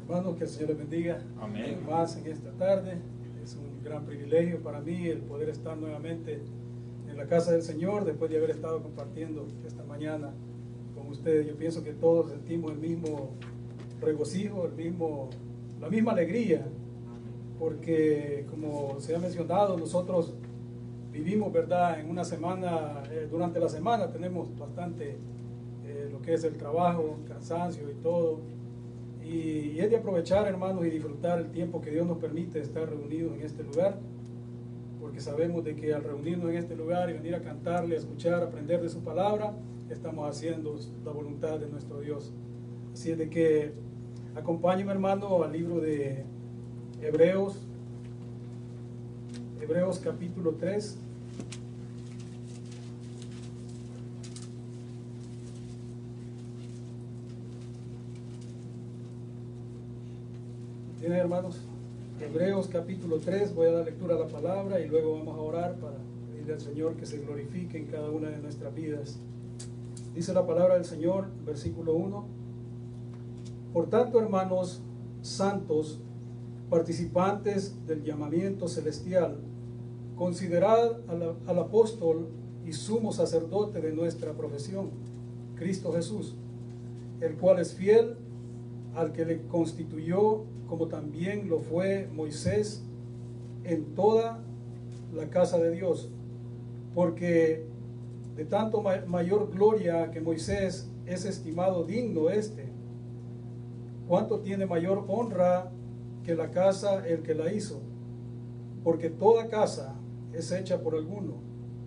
Hermanos, que el Señor les bendiga. Amén. Más en esta tarde. Es un gran privilegio para mí el poder estar nuevamente en la casa del Señor después de haber estado compartiendo esta mañana con ustedes. Yo pienso que todos sentimos el mismo regocijo, la misma alegría, porque como se ha mencionado, nosotros vivimos, ¿verdad?, en una semana, durante la semana tenemos bastante lo que es el trabajo, cansancio y todo. Y es de aprovechar, hermanos, y disfrutar el tiempo que Dios nos permite estar reunidos en este lugar, porque sabemos de que al reunirnos en este lugar y venir a cantarle, a escuchar, a aprender de su palabra, estamos haciendo la voluntad de nuestro Dios. Así es de que acompáñenme, hermano, al libro de Hebreos capítulo 3. ¿Tienen, hermanos? Hebreos capítulo 3, voy a dar lectura a la palabra y luego vamos a orar para pedirle al Señor que se glorifique en cada una de nuestras vidas. Dice la palabra del Señor, versículo 1: Por tanto, hermanos santos, participantes del llamamiento celestial, considerad al apóstol y sumo sacerdote de nuestra profesión, Cristo Jesús, el cual es fiel al que le constituyó, como también lo fue Moisés en toda la casa de Dios, porque de tanto mayor gloria que Moisés es estimado digno cuanto tiene mayor honra que la casa el que la hizo, porque toda casa es hecha por alguno,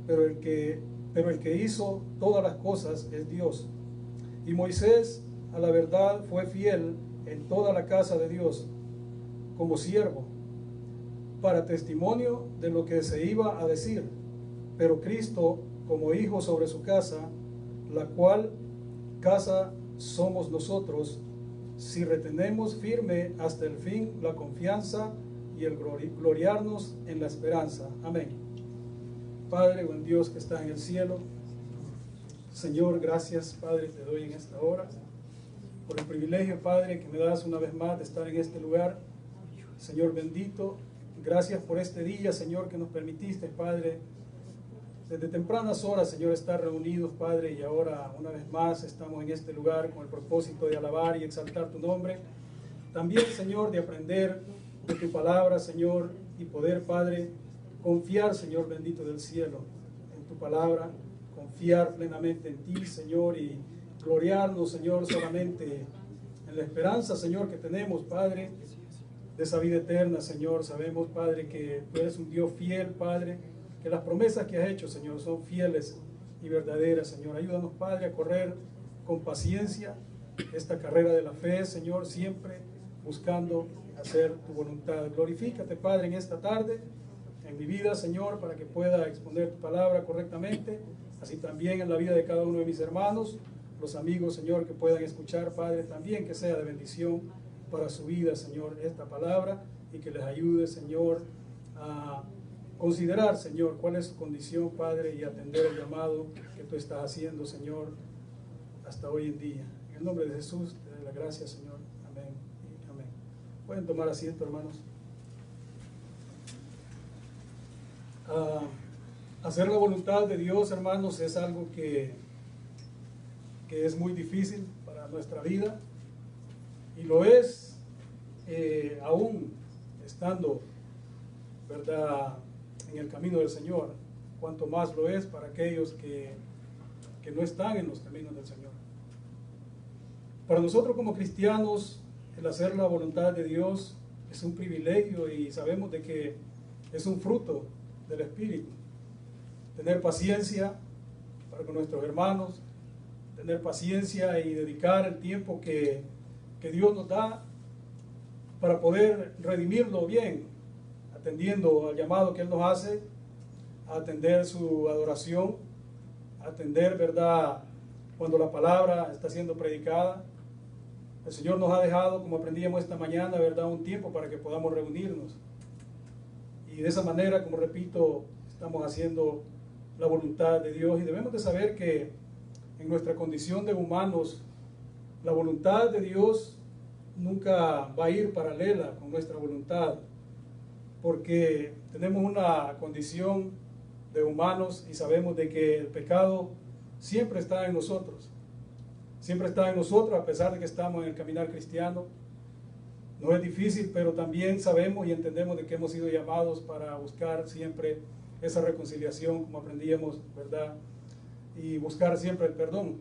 pero el que hizo todas las cosas es Dios. Y Moisés a la verdad fue fiel en toda la casa de Dios como siervo, para testimonio de lo que se iba a decir, pero Cristo como hijo sobre su casa, la cual casa somos nosotros, si retenemos firme hasta el fin la confianza y el gloriarnos en la esperanza. Amén. Padre, buen Dios que estás en el cielo, Señor, gracias, Padre, te doy en esta hora por el privilegio, Padre, que me das una vez más de estar en este lugar. Señor bendito, gracias por este día, Señor, que nos permitiste, Padre, desde tempranas horas, Señor, estar reunidos, Padre, y ahora una vez más estamos en este lugar con el propósito de alabar y exaltar tu nombre. También, Señor, de aprender de tu palabra, Señor, y poder, Padre, confiar, Señor bendito del cielo, en tu palabra, confiar plenamente en ti, Señor, y gloriarnos, Señor, solamente en la esperanza, Señor, que tenemos, Padre, de esa vida eterna, Señor. Sabemos, Padre, que tú eres un Dios fiel, Padre, que las promesas que has hecho, Señor, son fieles y verdaderas, Señor. Ayúdanos, Padre, a correr con paciencia esta carrera de la fe, Señor, siempre buscando hacer tu voluntad. Glorifícate, Padre, en esta tarde, en mi vida, Señor, para que pueda exponer tu palabra correctamente, así también en la vida de cada uno de mis hermanos, los amigos, Señor, que puedan escuchar, Padre, también que sea de bendición para su vida, Señor, esta palabra, y que les ayude, Señor, a considerar, Señor, cuál es su condición, Padre, y atender el llamado que tú estás haciendo, Señor, hasta hoy en día. En el nombre de Jesús, te doy las gracias, Señor. Amén y amén. Pueden tomar asiento, hermanos. Hacer la voluntad de Dios, hermanos, es algo que es muy difícil para nuestra vida, y lo es aún estando, ¿verdad?, en el camino del Señor. Cuanto más lo es para aquellos que no están en los caminos del Señor. Para nosotros como cristianos, el hacer la voluntad de Dios es un privilegio, y sabemos de que es un fruto del Espíritu. Tener paciencia para con nuestros hermanos, tener paciencia y dedicar el tiempo que Dios nos da para poder redimirlo bien, atendiendo al llamado que Él nos hace, a atender su adoración, a atender, ¿verdad?, cuando la palabra está siendo predicada. El Señor nos ha dejado, como aprendíamos esta mañana, ¿verdad?, un tiempo para que podamos reunirnos. Y de esa manera, como repito, estamos haciendo la voluntad de Dios, y debemos de saber que en nuestra condición de humanos, la voluntad de Dios nunca va a ir paralela con nuestra voluntad, porque tenemos una condición de humanos y sabemos de que el pecado siempre está en nosotros. Siempre está en nosotros a pesar de que estamos en el caminar cristiano. No es difícil, pero también sabemos y entendemos de que hemos sido llamados para buscar siempre esa reconciliación, como aprendíamos, ¿verdad? Y buscar siempre el perdón.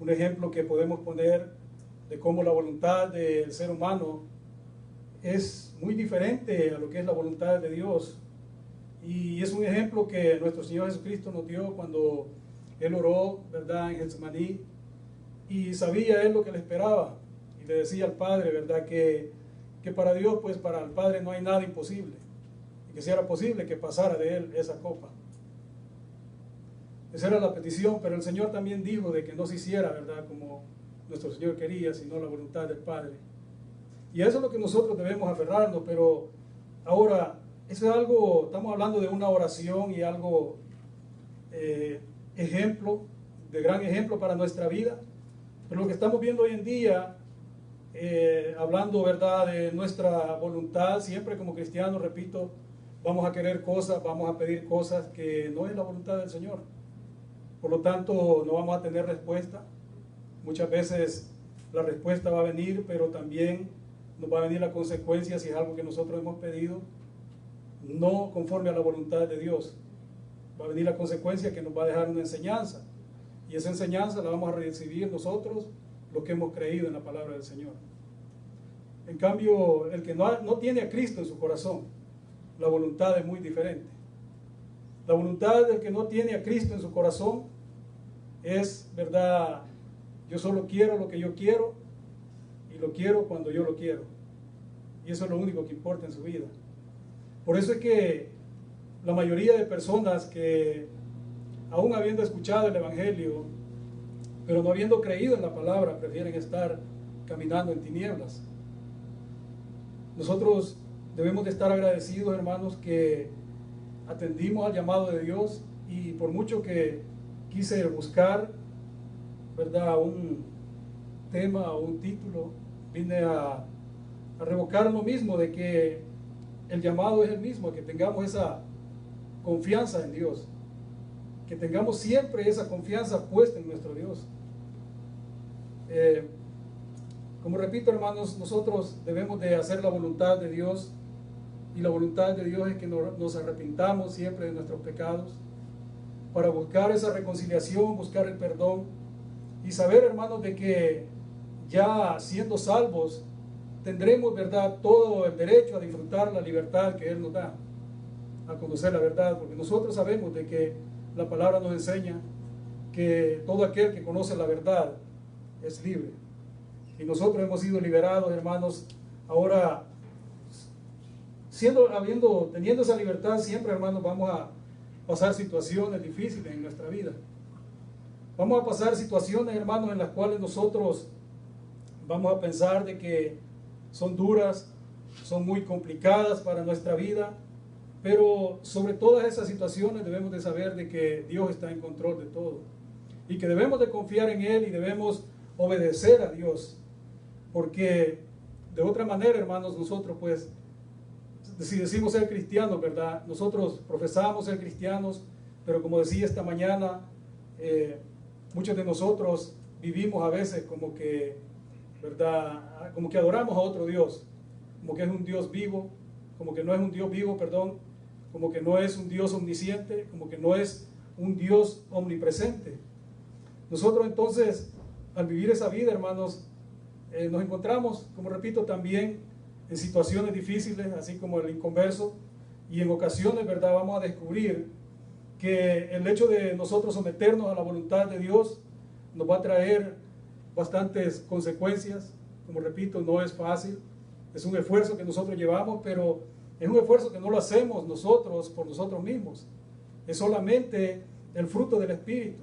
Un ejemplo que podemos poner de cómo la voluntad del ser humano es muy diferente a lo que es la voluntad de Dios. Y es un ejemplo que nuestro Señor Jesucristo nos dio cuando Él oró, ¿verdad?, en Getsemaní, y sabía Él lo que le esperaba. Y le decía al Padre, ¿verdad?, que para Dios, pues para el Padre no hay nada imposible. Y que si era posible que pasara de Él esa copa. Esa era la petición, pero el Señor también dijo de que no se hiciera, ¿verdad?, como nuestro Señor quería, sino la voluntad del Padre. Y eso es lo que nosotros debemos aferrarnos, pero ahora, eso es algo, estamos hablando de una oración y algo ejemplo, de gran ejemplo para nuestra vida, pero lo que estamos viendo hoy en día, hablando, ¿verdad?, de nuestra voluntad, siempre como cristianos, repito, vamos a querer cosas, vamos a pedir cosas que no es la voluntad del Señor. Por lo tanto, no vamos a tener respuesta. Muchas veces la respuesta va a venir, pero también nos va a venir la consecuencia si es algo que nosotros hemos pedido, no conforme a la voluntad de Dios. Va a venir la consecuencia que nos va a dejar una enseñanza. Y esa enseñanza la vamos a recibir nosotros, los que hemos creído en la palabra del Señor. En cambio, el que no tiene a Cristo en su corazón, la voluntad es muy diferente. La voluntad del que no tiene a Cristo en su corazón es, ¿verdad?, yo solo quiero lo que yo quiero y lo quiero cuando yo lo quiero. Y eso es lo único que importa en su vida. Por eso es que la mayoría de personas que, aún habiendo escuchado el Evangelio, pero no habiendo creído en la palabra, prefieren estar caminando en tinieblas. Nosotros debemos de estar agradecidos, hermanos, que atendimos al llamado de Dios, y por mucho que quise buscar, ¿verdad?, un tema o un título, vine a revocar lo mismo, de que el llamado es el mismo, que tengamos esa confianza en Dios, que tengamos siempre esa confianza puesta en nuestro Dios. Como repito, hermanos, nosotros debemos de hacer la voluntad de Dios, y la voluntad de Dios es que nos arrepintamos siempre de nuestros pecados, para buscar esa reconciliación, buscar el perdón, y saber, hermanos, de que ya siendo salvos, tendremos, ¿verdad?, todo el derecho a disfrutar la libertad que Él nos da, a conocer la verdad, porque nosotros sabemos de que la palabra nos enseña que todo aquel que conoce la verdad es libre. Y nosotros hemos sido liberados, hermanos. Ahora, teniendo esa libertad, siempre, hermanos, vamos a pasar situaciones difíciles en nuestra vida. Vamos a pasar situaciones, hermanos, en las cuales nosotros vamos a pensar de que son duras, son muy complicadas para nuestra vida, pero sobre todas esas situaciones debemos de saber de que Dios está en control de todo, y que debemos de confiar en Él y debemos obedecer a Dios, porque de otra manera, hermanos, nosotros, pues, si decimos ser cristianos, ¿verdad?, nosotros profesamos ser cristianos, pero como decía esta mañana, muchos de nosotros vivimos a veces como que, ¿verdad?, como que adoramos a otro Dios, como que es un Dios vivo, como que no es un Dios vivo, perdón, como que no es un Dios omnisciente, como que no es un Dios omnipresente. Nosotros entonces, al vivir esa vida, hermanos, nos encontramos, como repito, también en situaciones difíciles, así como el inconverso, y en ocasiones, ¿verdad?, vamos a descubrir que el hecho de nosotros someternos a la voluntad de Dios nos va a traer bastantes consecuencias. Como repito, no es fácil, es un esfuerzo que nosotros llevamos, pero es un esfuerzo que no lo hacemos nosotros por nosotros mismos, es solamente el fruto del Espíritu.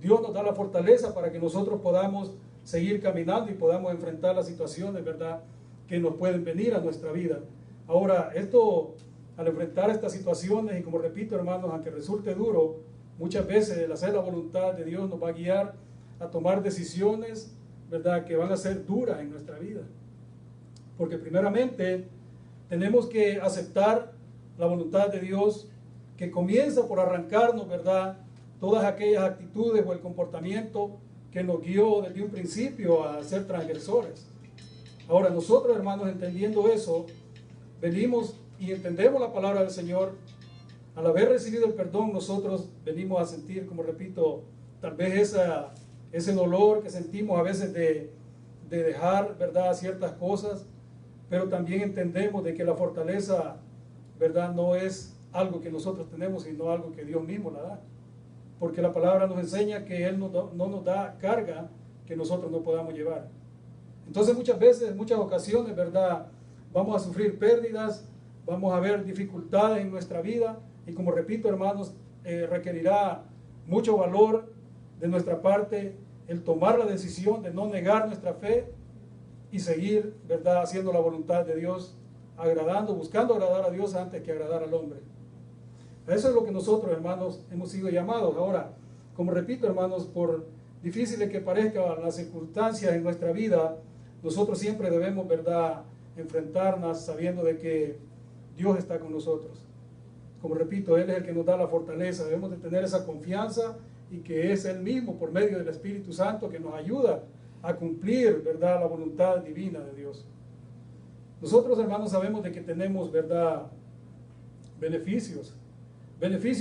Dios nos da la fortaleza para que nosotros podamos seguir caminando y podamos enfrentar las situaciones, ¿verdad?, que nos pueden venir a nuestra vida. Ahora, esto, al enfrentar estas situaciones, y como repito, hermanos, aunque resulte duro, muchas veces el hacer la voluntad de Dios nos va a guiar a tomar decisiones ¿verdad?, que van a ser duras en nuestra vida. Porque primeramente tenemos que aceptar la voluntad de Dios, que comienza por arrancarnos, ¿verdad?, todas aquellas actitudes o el comportamiento que nos guió desde un principio a ser transgresores. Ahora nosotros, hermanos, entendiendo eso, venimos y entendemos la palabra del Señor. Al haber recibido el perdón, nosotros venimos a sentir, como repito, tal vez ese dolor que sentimos a veces de dejar, ¿verdad?, ciertas cosas, pero también entendemos de que la fortaleza, ¿verdad?, no es algo que nosotros tenemos, sino algo que Dios mismo la da. Porque la palabra nos enseña que Él no nos da carga que nosotros no podamos llevar. Entonces muchas veces, en muchas ocasiones, ¿verdad?, vamos a sufrir pérdidas, vamos a ver dificultades en nuestra vida, y como repito, hermanos, requerirá mucho valor de nuestra parte el tomar la decisión de no negar nuestra fe y seguir, ¿verdad?, haciendo la voluntad de Dios, buscando agradar a Dios antes que agradar al hombre. Eso es lo que nosotros, hermanos, hemos sido llamados. Ahora, como repito, hermanos, por difíciles que parezcan las circunstancias en nuestra vida, nosotros siempre debemos, ¿verdad?, enfrentarnos sabiendo de que Dios está con nosotros. Como repito, Él es el que nos da la fortaleza. Debemos de tener esa confianza y que es Él mismo, por medio del Espíritu Santo, que nos ayuda a cumplir, ¿verdad?, la voluntad divina de Dios. Nosotros, hermanos, sabemos de que tenemos, ¿verdad?, beneficios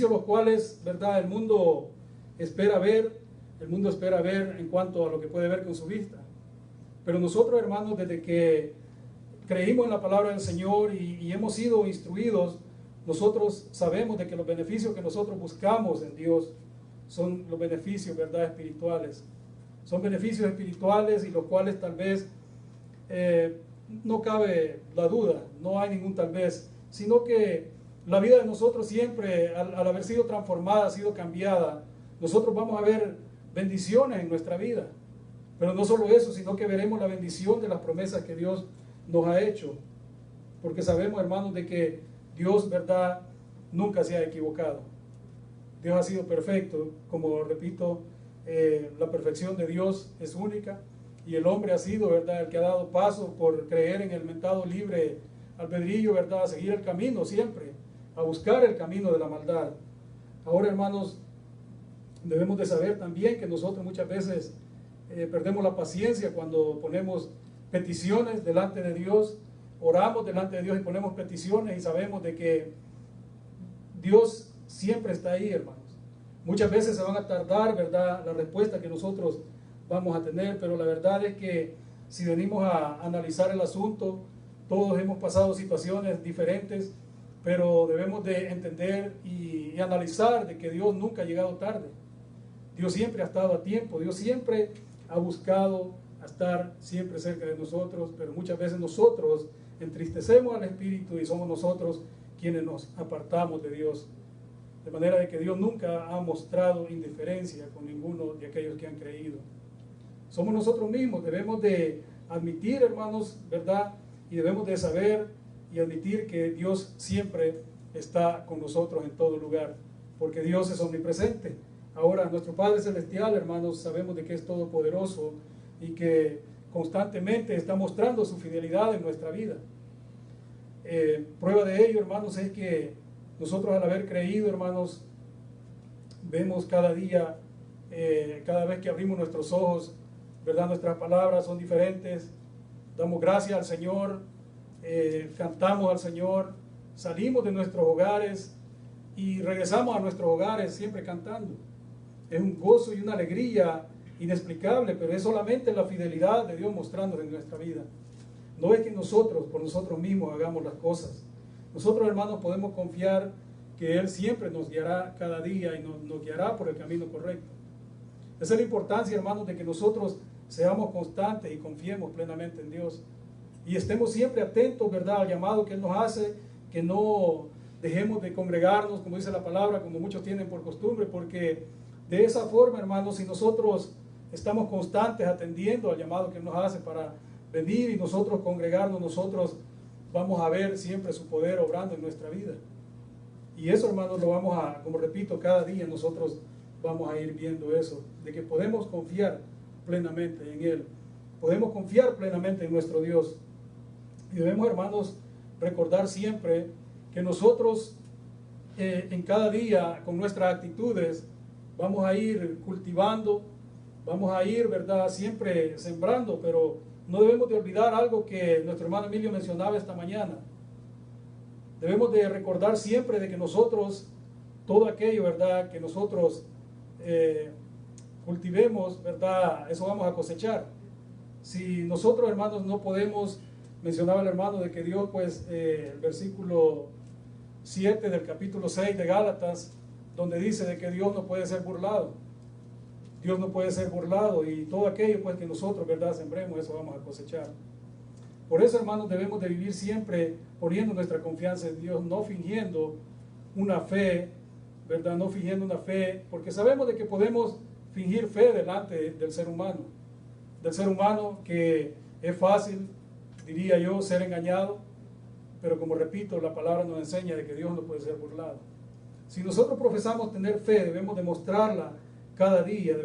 los cuales, ¿verdad?, el mundo espera ver en cuanto a lo que puede ver con su vista. Pero nosotros, hermanos, desde que creímos en la palabra del Señor y hemos sido instruidos, nosotros sabemos de que los beneficios que nosotros buscamos en Dios son los beneficios, ¿verdad?, espirituales. Son beneficios espirituales y los cuales tal vez no cabe la duda, no hay ningún tal vez, sino que la vida de nosotros siempre, al haber sido transformada, ha sido cambiada, nosotros vamos a ver bendiciones en nuestra vida. Pero no solo eso, sino que veremos la bendición de las promesas que Dios nos ha hecho. Porque sabemos, hermanos, de que Dios, ¿verdad?, nunca se ha equivocado. Dios ha sido perfecto. Como repito, la perfección de Dios es única. Y el hombre ha sido, ¿verdad?, el que ha dado paso por creer en el mentado libre albedrío, ¿verdad?, a seguir el camino siempre, a buscar el camino de la maldad. Ahora, hermanos, debemos de saber también que nosotros muchas veces perdemos la paciencia cuando ponemos peticiones delante de Dios, oramos delante de Dios y ponemos peticiones y sabemos de que Dios siempre está ahí, hermanos. Muchas veces se van a tardar, ¿verdad?, la respuesta que nosotros vamos a tener, pero la verdad es que si venimos a analizar el asunto, todos hemos pasado situaciones diferentes, pero debemos de entender y analizar de que Dios nunca ha llegado tarde. Dios siempre ha estado a tiempo, Dios siempre ha buscado estar siempre cerca de nosotros, pero muchas veces nosotros entristecemos al Espíritu y somos nosotros quienes nos apartamos de Dios. De manera de que Dios nunca ha mostrado indiferencia con ninguno de aquellos que han creído. Somos nosotros mismos, debemos de admitir, hermanos, ¿verdad?, y debemos de saber y admitir que Dios siempre está con nosotros en todo lugar, porque Dios es omnipresente. Ahora, nuestro Padre Celestial, hermanos, sabemos de que es todopoderoso y que constantemente está mostrando su fidelidad en nuestra vida. Prueba de ello, hermanos, es que nosotros al haber creído, hermanos, vemos cada día, cada vez que abrimos nuestros ojos, ¿verdad?, nuestras palabras son diferentes. Damos gracias al Señor, cantamos al Señor, salimos de nuestros hogares y regresamos a nuestros hogares siempre cantando. Es un gozo y una alegría inexplicable, pero es solamente la fidelidad de Dios mostrándose en nuestra vida. No es que nosotros, por nosotros mismos, hagamos las cosas. Nosotros, hermanos, podemos confiar que Él siempre nos guiará cada día y nos guiará por el camino correcto. Esa es la importancia, hermanos, de que nosotros seamos constantes y confiemos plenamente en Dios. Y estemos siempre atentos, ¿verdad?, al llamado que Él nos hace, que no dejemos de congregarnos, como dice la palabra, como muchos tienen por costumbre, porque de esa forma, hermanos, si nosotros estamos constantes atendiendo al llamado que Él nos hace para venir y nosotros congregarnos, nosotros vamos a ver siempre su poder obrando en nuestra vida. Y eso, hermanos, lo vamos a, como repito, cada día nosotros vamos a ir viendo eso, de que podemos confiar plenamente en Él. podemos confiar plenamente en nuestro Dios. Y debemos, hermanos, recordar siempre que nosotros en cada día, con nuestras actitudes, vamos a ir cultivando, vamos a ir, ¿verdad?, siempre sembrando, pero no debemos de olvidar algo que nuestro hermano Emilio mencionaba esta mañana. Debemos de recordar siempre de que nosotros, todo aquello, ¿verdad?, que nosotros cultivemos, ¿verdad?, eso vamos a cosechar. Si nosotros, hermanos, no podemos, mencionaba el hermano de que Dios, pues, el versículo 7 del capítulo 6 de Gálatas, donde dice de que Dios no puede ser burlado. Dios no puede ser burlado, y todo aquello, pues, que nosotros, ¿verdad?, sembremos, eso vamos a cosechar. Por eso, hermanos, debemos de vivir siempre poniendo nuestra confianza en Dios, no fingiendo una fe, ¿verdad?, no fingiendo una fe, porque sabemos de que podemos fingir fe delante del ser humano que es fácil, diría yo, ser engañado, pero como repito, la palabra nos enseña de que Dios no puede ser burlado. Si nosotros profesamos tener fe, debemos demostrarla cada día,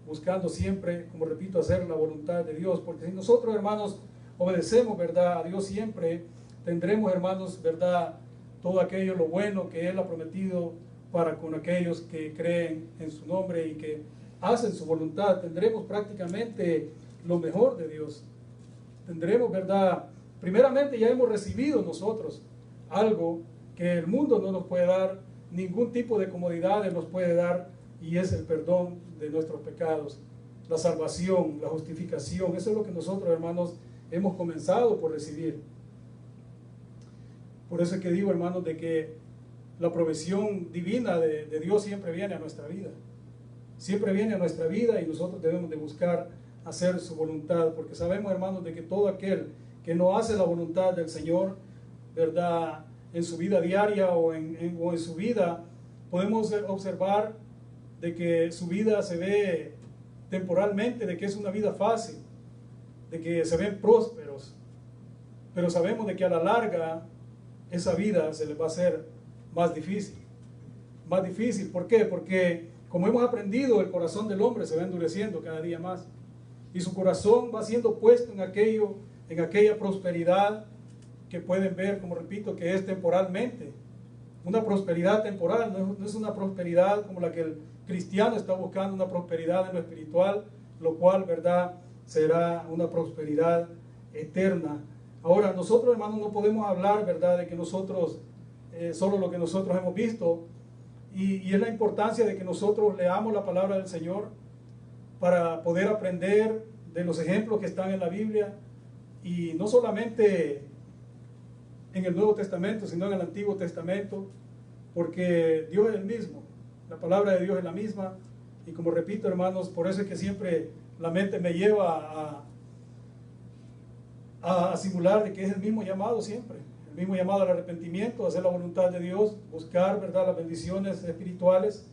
buscando siempre, como repito, hacer la voluntad de Dios, porque si nosotros, hermanos, obedecemos, ¿verdad?, a Dios siempre, tendremos, hermanos, ¿verdad?, todo aquello, lo bueno que Él ha prometido para con aquellos que creen en su nombre y que hacen su voluntad. Tendremos prácticamente lo mejor de Dios. Tendremos, ¿verdad? Primeramente ya hemos recibido nosotros algo que el mundo no nos puede dar, ningún tipo de comodidades nos puede dar, y es el perdón de nuestros pecados, la salvación, la justificación. Eso es lo que nosotros, hermanos, hemos comenzado por recibir. Por eso es que digo, hermanos, de que la provisión divina de Dios siempre viene a nuestra vida. Siempre viene a nuestra vida, y nosotros debemos de buscar hacer su voluntad, porque sabemos, hermanos, de que todo aquel que no hace la voluntad del Señor, ¿verdad?, en su vida diaria o en su vida, podemos observar de que su vida se ve temporalmente, de que es una vida fácil, de que se ven prósperos, pero sabemos de que a la larga esa vida se les va a hacer más difícil. Más difícil, ¿por qué? Porque como hemos aprendido, el corazón del hombre se va endureciendo cada día más, y su corazón va siendo puesto en aquella prosperidad que pueden ver, como repito, que es temporalmente. Una prosperidad temporal, no es una prosperidad como la que el cristiano está buscando, una prosperidad en lo espiritual, lo cual, ¿verdad?, será una prosperidad eterna. Ahora, nosotros, hermanos, no podemos hablar, ¿verdad?, de que nosotros, solo lo que nosotros hemos visto, y es la importancia de que nosotros leamos la palabra del Señor para poder aprender de los ejemplos que están en la Biblia, y no solamente en el Nuevo Testamento, sino en el Antiguo Testamento, porque Dios es el mismo, la palabra de Dios es la misma, y como repito, hermanos, por eso es que siempre la mente me lleva a simular de que es el mismo llamado siempre, el mismo llamado al arrepentimiento, a hacer la voluntad de Dios, buscar, ¿verdad?, las bendiciones espirituales,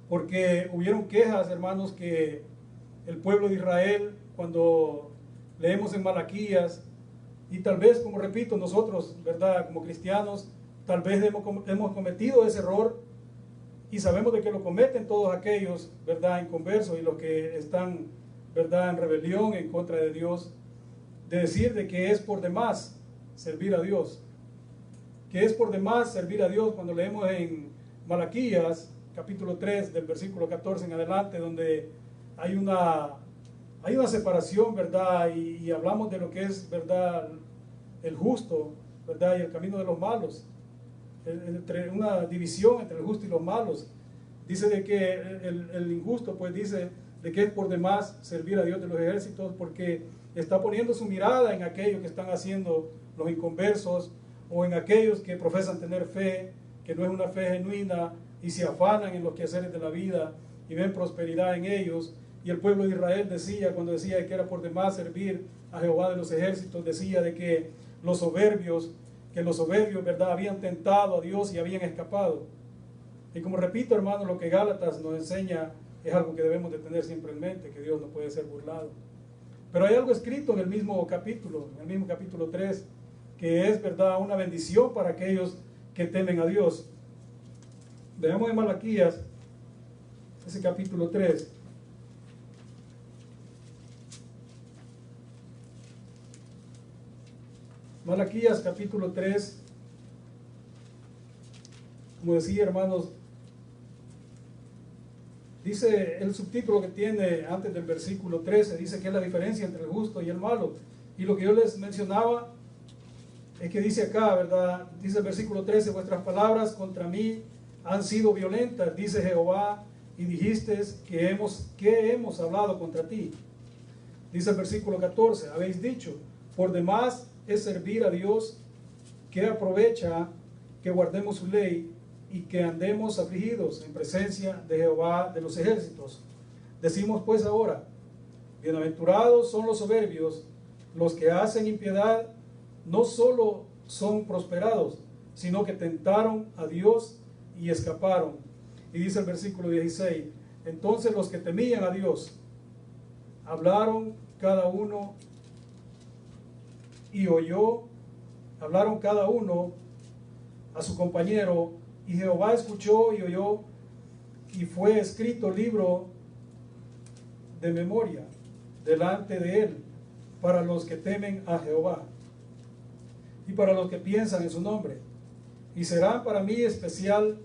porque hubieron quejas, hermanos, que el pueblo de Israel, cuando leemos en Malaquías, y tal vez, como repito, nosotros, ¿verdad?, como cristianos, tal vez hemos cometido ese error, y sabemos de que lo cometen todos aquellos, ¿verdad?, inconversos, y los que están, ¿verdad?, en rebelión en contra de Dios, de decir de que es por demás servir a Dios, que es por demás servir a Dios, cuando leemos en Malaquías, capítulo 3, del versículo 14 en adelante, donde hay una separación, ¿verdad?, y hablamos de lo que es, ¿verdad?, el justo, ¿verdad?, y el camino de los malos, entre una división entre el justo y los malos. Dice de que el injusto, pues dice de que es por demás servir a Dios de los ejércitos, porque está poniendo su mirada en aquellos que están haciendo los inconversos, o en aquellos que profesan tener fe, que no es una fe genuina, y se afanan en los quehaceres de la vida, y ven prosperidad en ellos. Y el pueblo de Israel decía, cuando decía que era por demás servir a Jehová de los ejércitos, decía de que los soberbios, ¿verdad?, habían tentado a Dios y habían escapado. Y como repito, hermanos, lo que Gálatas nos enseña es algo que debemos de tener siempre en mente, que Dios no puede ser burlado. Pero hay algo escrito en el mismo capítulo 3, que es, ¿verdad?, una bendición para aquellos que temen a Dios. Veamos en Malaquías, ese capítulo 3. Malaquías capítulo 3, como decía, hermanos, dice el subtítulo que tiene antes del versículo 13, dice que es la diferencia entre el justo y el malo. Y lo que yo les mencionaba es que dice acá, ¿verdad? Dice el versículo 13, vuestras palabras contra mí han sido violentas, dice Jehová, y dijiste que hemos hablado contra ti. Dice el versículo 14, habéis dicho, por demás es servir a Dios, que aprovecha que guardemos su ley y que andemos afligidos en presencia de Jehová de los ejércitos. Decimos pues ahora, bienaventurados son los soberbios, los que hacen impiedad, no solo son prosperados, sino que tentaron a Dios y escaparon. Y dice el versículo 16, entonces los que temían a Dios hablaron cada uno y hablaron cada uno a su compañero, y Jehová escuchó y oyó, y fue escrito libro de memoria delante de él para los que temen a Jehová y para los que piensan en su nombre, y serán para mí especial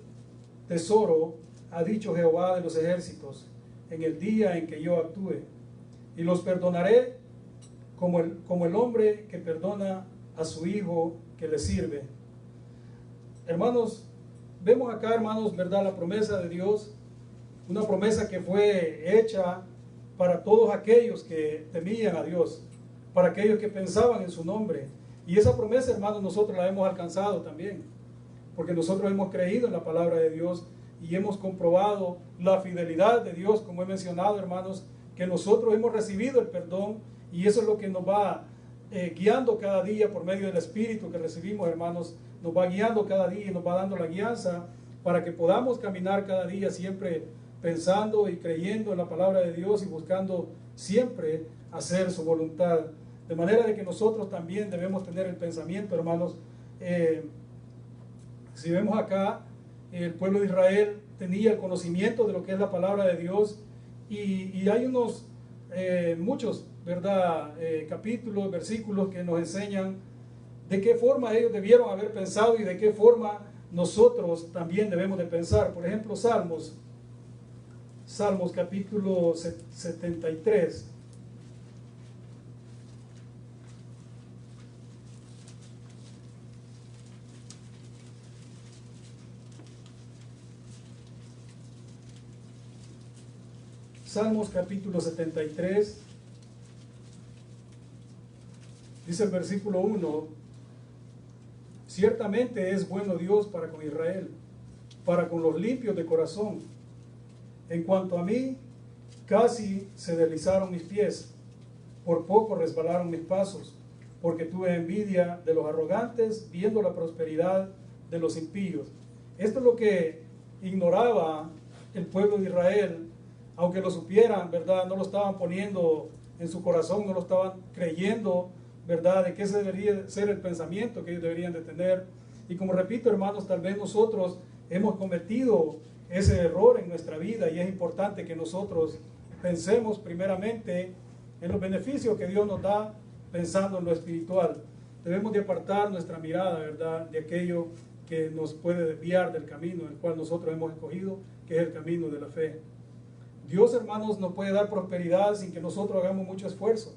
tesoro, ha dicho Jehová de los ejércitos, en el día en que yo actúe, y los perdonaré como el hombre que perdona a su hijo que le sirve. Hermanos, vemos acá, hermanos, ¿verdad? La promesa de Dios, una promesa que fue hecha para todos aquellos que temían a Dios, para aquellos que pensaban en su nombre. Y esa promesa, hermanos, nosotros la hemos alcanzado también, porque nosotros hemos creído en la palabra de Dios y hemos comprobado la fidelidad de Dios, como he mencionado, hermanos, que nosotros hemos recibido el perdón, y eso es lo que nos va guiando cada día por medio del Espíritu que recibimos, hermanos. Nos va guiando cada día y nos va dando la guianza para que podamos caminar cada día siempre pensando y creyendo en la palabra de Dios y buscando siempre hacer su voluntad. De manera de que nosotros también debemos tener el pensamiento, hermanos. Si vemos acá, el pueblo de Israel tenía el conocimiento de lo que es la palabra de Dios, y hay muchos, ¿verdad? Capítulos, versículos que nos enseñan de qué forma ellos debieron haber pensado y de qué forma nosotros también debemos de pensar. Por ejemplo, Salmos capítulo 73. Salmos capítulo 73, dice el versículo 1, ciertamente es bueno Dios para con Israel, para con los limpios de corazón. En cuanto a mí, casi se deslizaron mis pies, por poco resbalaron mis pasos, porque tuve envidia de los arrogantes, viendo la prosperidad de los impíos. Esto es lo que ignoraba el pueblo de Israel. Aunque lo supieran, ¿verdad? No lo estaban poniendo en su corazón, no lo estaban creyendo, ¿verdad? De que ese debería ser el pensamiento que ellos deberían de tener. Y como repito, hermanos, tal vez nosotros hemos cometido ese error en nuestra vida, y es importante que nosotros pensemos primeramente en los beneficios que Dios nos da, pensando en lo espiritual. Debemos de apartar nuestra mirada, ¿verdad?, de aquello que nos puede desviar del camino en el cual nosotros hemos escogido, que es el camino de la fe. Dios, hermanos, nos puede dar prosperidad sin que nosotros hagamos mucho esfuerzo.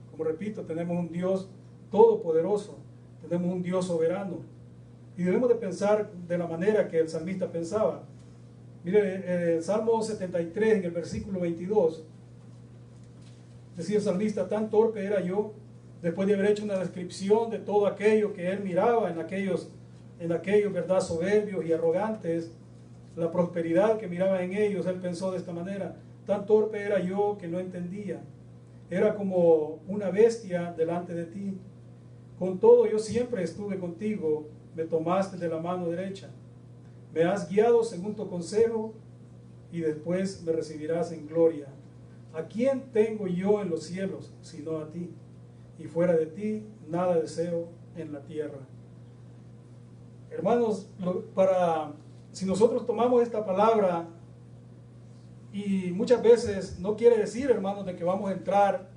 Como repito, tenemos un Dios todopoderoso, tenemos un Dios soberano, y debemos de pensar de la manera que el salmista pensaba. Mire, el Salmo 73, en el versículo 22, decía el salmista, tan torpe era yo, después de haber hecho una descripción de todo aquello que él miraba en aquellos, ¿verdad?, soberbios y arrogantes, la prosperidad que miraba en ellos. Él pensó de esta manera, tan torpe era yo que no entendía, era como una bestia delante de ti. Con todo yo siempre estuve contigo, me tomaste de la mano derecha, me has guiado según tu consejo, y después me recibirás en gloria. ¿A quién tengo yo en los cielos sino a ti? Y fuera de ti nada deseo en la tierra. Hermanos, si nosotros tomamos esta palabra, y muchas veces no quiere decir, hermanos, de que vamos a entrar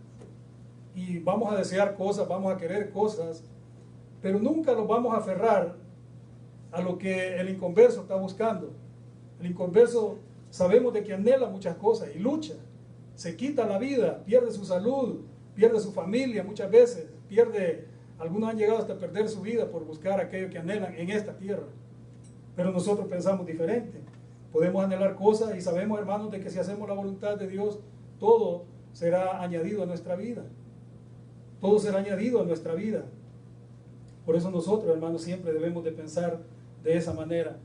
y vamos a desear cosas, vamos a querer cosas, pero nunca nos vamos a aferrar a lo que el inconverso está buscando. El inconverso sabemos de que anhela muchas cosas y lucha, se quita la vida, pierde su salud, pierde su familia muchas veces, algunos han llegado hasta perder su vida por buscar aquello que anhelan en esta tierra. Pero nosotros pensamos diferente. Podemos anhelar cosas y sabemos, hermanos, de que si hacemos la voluntad de Dios, todo será añadido a nuestra vida. Todo será añadido a nuestra vida. Por eso nosotros, hermanos, siempre debemos de pensar de esa manera.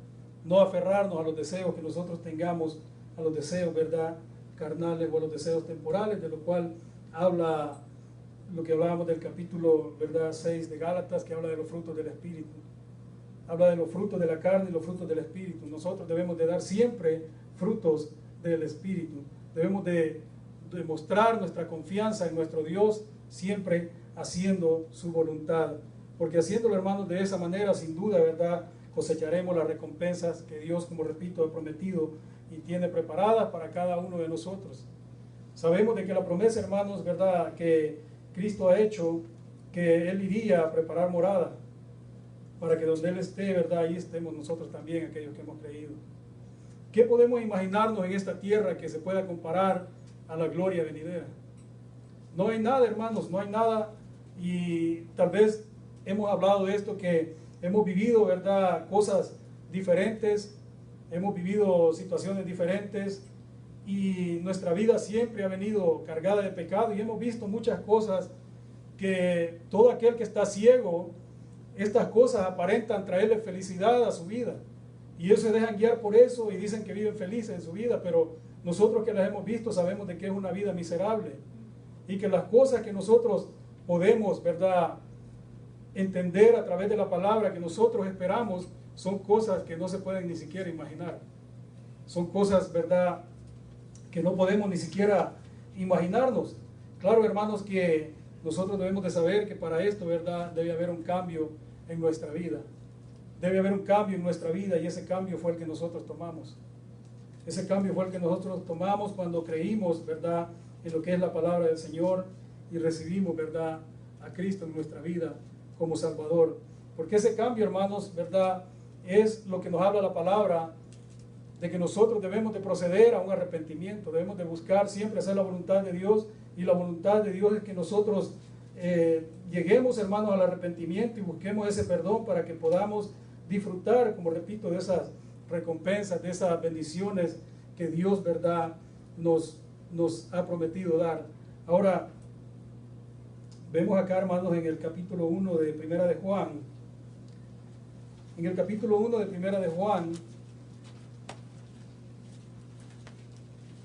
No aferrarnos a los deseos que nosotros tengamos, a los deseos, ¿verdad?, carnales o a los deseos temporales, de lo cual habla lo que hablábamos del capítulo, ¿verdad?, 6 de Gálatas, que habla de los frutos del Espíritu. Habla de los frutos de la carne y los frutos del Espíritu. Nosotros debemos de dar siempre frutos del Espíritu. Debemos de demostrar nuestra confianza en nuestro Dios, siempre haciendo su voluntad. Porque haciéndolo, hermanos, de esa manera, sin duda, ¿verdad?, cosecharemos las recompensas que Dios, como repito, ha prometido y tiene preparadas para cada uno de nosotros. Sabemos de que la promesa, hermanos, ¿verdad?, que Cristo ha hecho, que Él iría a preparar morada, para que donde Él esté, ¿verdad?, ahí estemos nosotros también, aquellos que hemos creído. ¿Qué podemos imaginarnos en esta tierra que se pueda comparar a la gloria venidera? No hay nada, hermanos, no hay nada. Y tal vez hemos hablado de esto, que hemos vivido, ¿verdad?, cosas diferentes, hemos vivido situaciones diferentes y nuestra vida siempre ha venido cargada de pecado y hemos visto muchas cosas que todo aquel que está ciego, estas cosas aparentan traerle felicidad a su vida y ellos se dejan guiar por eso y dicen que viven felices en su vida, pero nosotros que las hemos visto sabemos de que es una vida miserable y que las cosas que nosotros podemos, ¿verdad?, entender a través de la palabra que nosotros esperamos son cosas que no se pueden ni siquiera imaginar. Son cosas, ¿verdad?, que no podemos ni siquiera imaginarnos. Claro, hermanos, que nosotros debemos de saber que para esto, ¿verdad?, debe haber un cambio en nuestra vida. Debe haber un cambio en nuestra vida y ese cambio fue el que nosotros tomamos. Ese cambio fue el que nosotros tomamos cuando creímos, ¿verdad?, en lo que es la palabra del Señor y recibimos, ¿verdad?, a Cristo en nuestra vida como Salvador. Porque ese cambio, hermanos, ¿verdad?, es lo que nos habla la palabra, de que nosotros debemos de proceder a un arrepentimiento, debemos de buscar siempre hacer la voluntad de Dios, y la voluntad de Dios es que nosotros lleguemos, hermanos, al arrepentimiento y busquemos ese perdón para que podamos disfrutar, como repito, de esas recompensas, de esas bendiciones que Dios, ¿verdad?, nos ha prometido dar. Ahora, vemos acá, hermanos, en el capítulo 1 de Primera de Juan. En el capítulo 1 de Primera de Juan,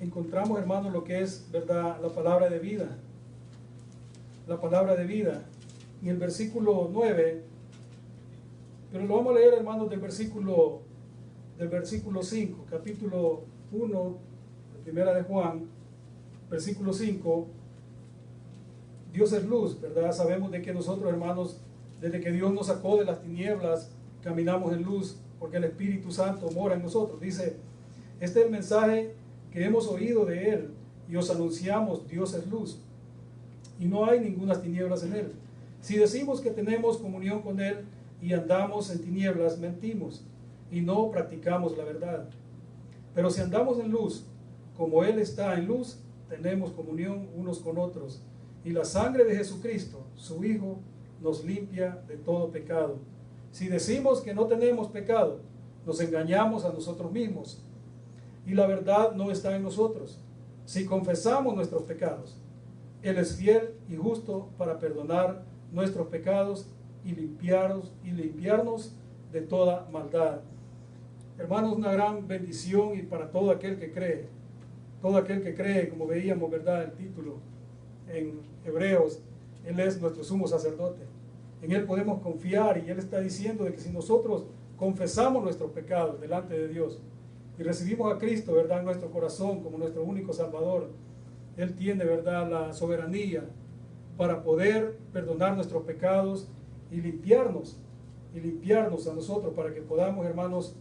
encontramos, hermanos, lo que es, ¿verdad?, la palabra de vida. La palabra de vida. En el versículo 9, pero lo vamos a leer, hermanos, del versículo 5, capítulo 1 de Primera de Juan, versículo 5. Dios es luz, ¿verdad? Sabemos de que nosotros, hermanos, desde que Dios nos sacó de las tinieblas, caminamos en luz, porque el Espíritu Santo mora en nosotros. Dice, este es el mensaje que hemos oído de Él y os anunciamos: Dios es luz y no hay ninguna tinieblas en Él. Si decimos que tenemos comunión con Él y andamos en tinieblas, mentimos y no practicamos la verdad. Pero si andamos en luz, como Él está en luz, tenemos comunión unos con otros, y la sangre de Jesucristo, su Hijo, nos limpia de todo pecado. Si decimos que no tenemos pecado, nos engañamos a nosotros mismos, y la verdad no está en nosotros. Si confesamos nuestros pecados, Él es fiel y justo para perdonar nuestros pecados y limpiarnos de toda maldad. Hermanos, una gran bendición y para todo aquel que cree. Todo aquel que cree, como veíamos, ¿verdad?, el título en Hebreos, Él es nuestro sumo sacerdote. En Él podemos confiar y Él está diciendo de que si nosotros confesamos nuestros pecados delante de Dios y recibimos a Cristo, ¿verdad?, en nuestro corazón como nuestro único Salvador, Él tiene, ¿verdad?, la soberanía para poder perdonar nuestros pecados y limpiarnos a nosotros, para que podamos, hermanos,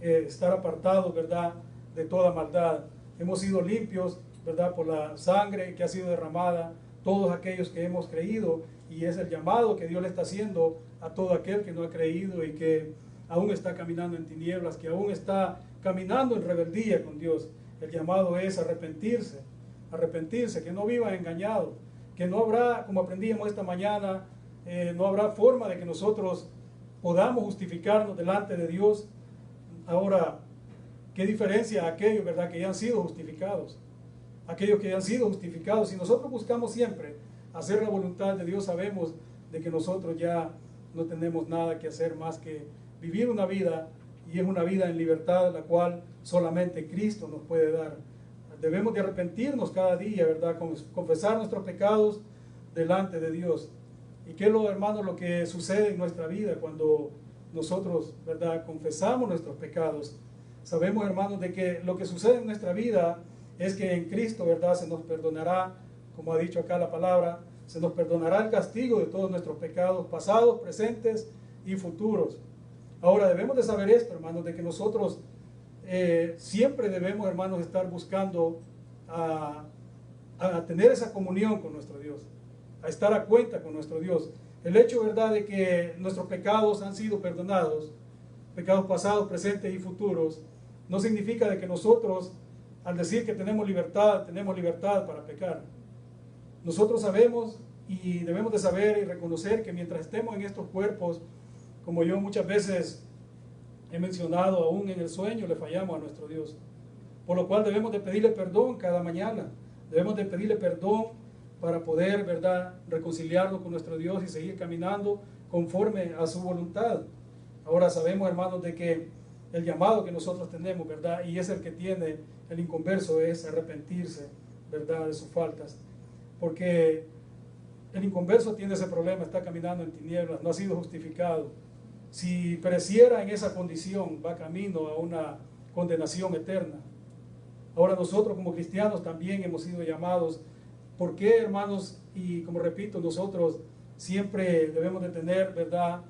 estar apartados, ¿verdad?, de toda maldad. Hemos sido limpios, ¿verdad?, por la sangre que ha sido derramada todos aquellos que hemos creído, y es el llamado que Dios le está haciendo a todo aquel que no ha creído y que aún está caminando en tinieblas, que aún está caminando en rebeldía con Dios. El llamado es arrepentirse, que no viva engañado, que no habrá, como aprendíamos esta mañana, no habrá forma de que nosotros podamos justificarnos delante de Dios. Ahora, ¿qué diferencia aquellos, verdad, que ya han sido justificados? Aquellos que ya han sido justificados, si nosotros buscamos siempre hacer la voluntad de Dios, sabemos de que nosotros ya no tenemos nada que hacer más que vivir una vida, y es una vida en libertad, la cual solamente Cristo nos puede dar. Debemos de arrepentirnos cada día, ¿verdad? Confesar nuestros pecados delante de Dios. ¿Y qué es lo, hermanos, lo que sucede en nuestra vida cuando nosotros, ¿verdad?, confesamos nuestros pecados? Sabemos, hermanos, de que lo que sucede en nuestra vida es que en Cristo, ¿verdad?, se nos perdonará, como ha dicho acá la palabra, se nos perdonará el castigo de todos nuestros pecados, pasados, presentes y futuros. Ahora, debemos de saber esto, hermanos, de que nosotros siempre debemos, hermanos, estar buscando a tener esa comunión con nuestro Dios, a estar a cuenta con nuestro Dios. El hecho, ¿verdad?, de que nuestros pecados han sido perdonados, pecados pasados, presentes y futuros, no significa de que nosotros, al decir que tenemos libertad para pecar. Nosotros sabemos y debemos de saber y reconocer que mientras estemos en estos cuerpos, como yo muchas veces he mencionado, aún en el sueño le fallamos a nuestro Dios. Por lo cual debemos de pedirle perdón cada mañana. Debemos de pedirle perdón para poder, ¿verdad?, reconciliarnos con nuestro Dios y seguir caminando conforme a su voluntad. Ahora sabemos, hermanos, de que el llamado que nosotros tenemos, ¿verdad?, y es el que tiene el inconverso, es arrepentirse, ¿verdad?, de sus faltas. Porque el inconverso tiene ese problema, está caminando en tinieblas, no ha sido justificado. Si pereciera en esa condición, va camino a una condenación eterna. Ahora nosotros como cristianos también hemos sido llamados. ¿Por qué, hermanos? Y como repito, nosotros siempre debemos de tener, ¿verdad?,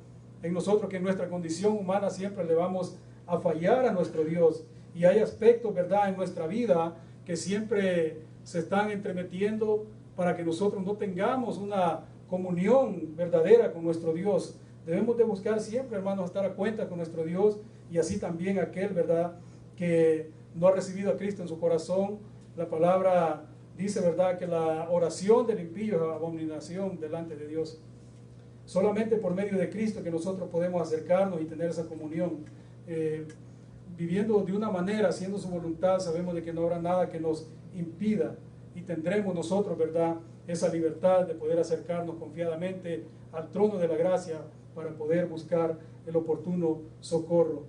en nosotros que en nuestra condición humana siempre le vamos a fallar a nuestro Dios. Y hay aspectos, ¿verdad?, en nuestra vida que siempre se están entremetiendo para que nosotros no tengamos una comunión verdadera con nuestro Dios. Debemos de buscar siempre, hermanos, estar a cuenta con nuestro Dios, y así también aquel, ¿verdad?, que no ha recibido a Cristo en su corazón. La palabra dice, ¿verdad?, que la oración del impío es abominación delante de Dios. Solamente por medio de Cristo que nosotros podemos acercarnos y tener esa comunión. Viviendo de una manera, haciendo su voluntad, sabemos de que no habrá nada que nos impida, y tendremos nosotros, ¿verdad?, esa libertad de poder acercarnos confiadamente al trono de la gracia para poder buscar el oportuno socorro.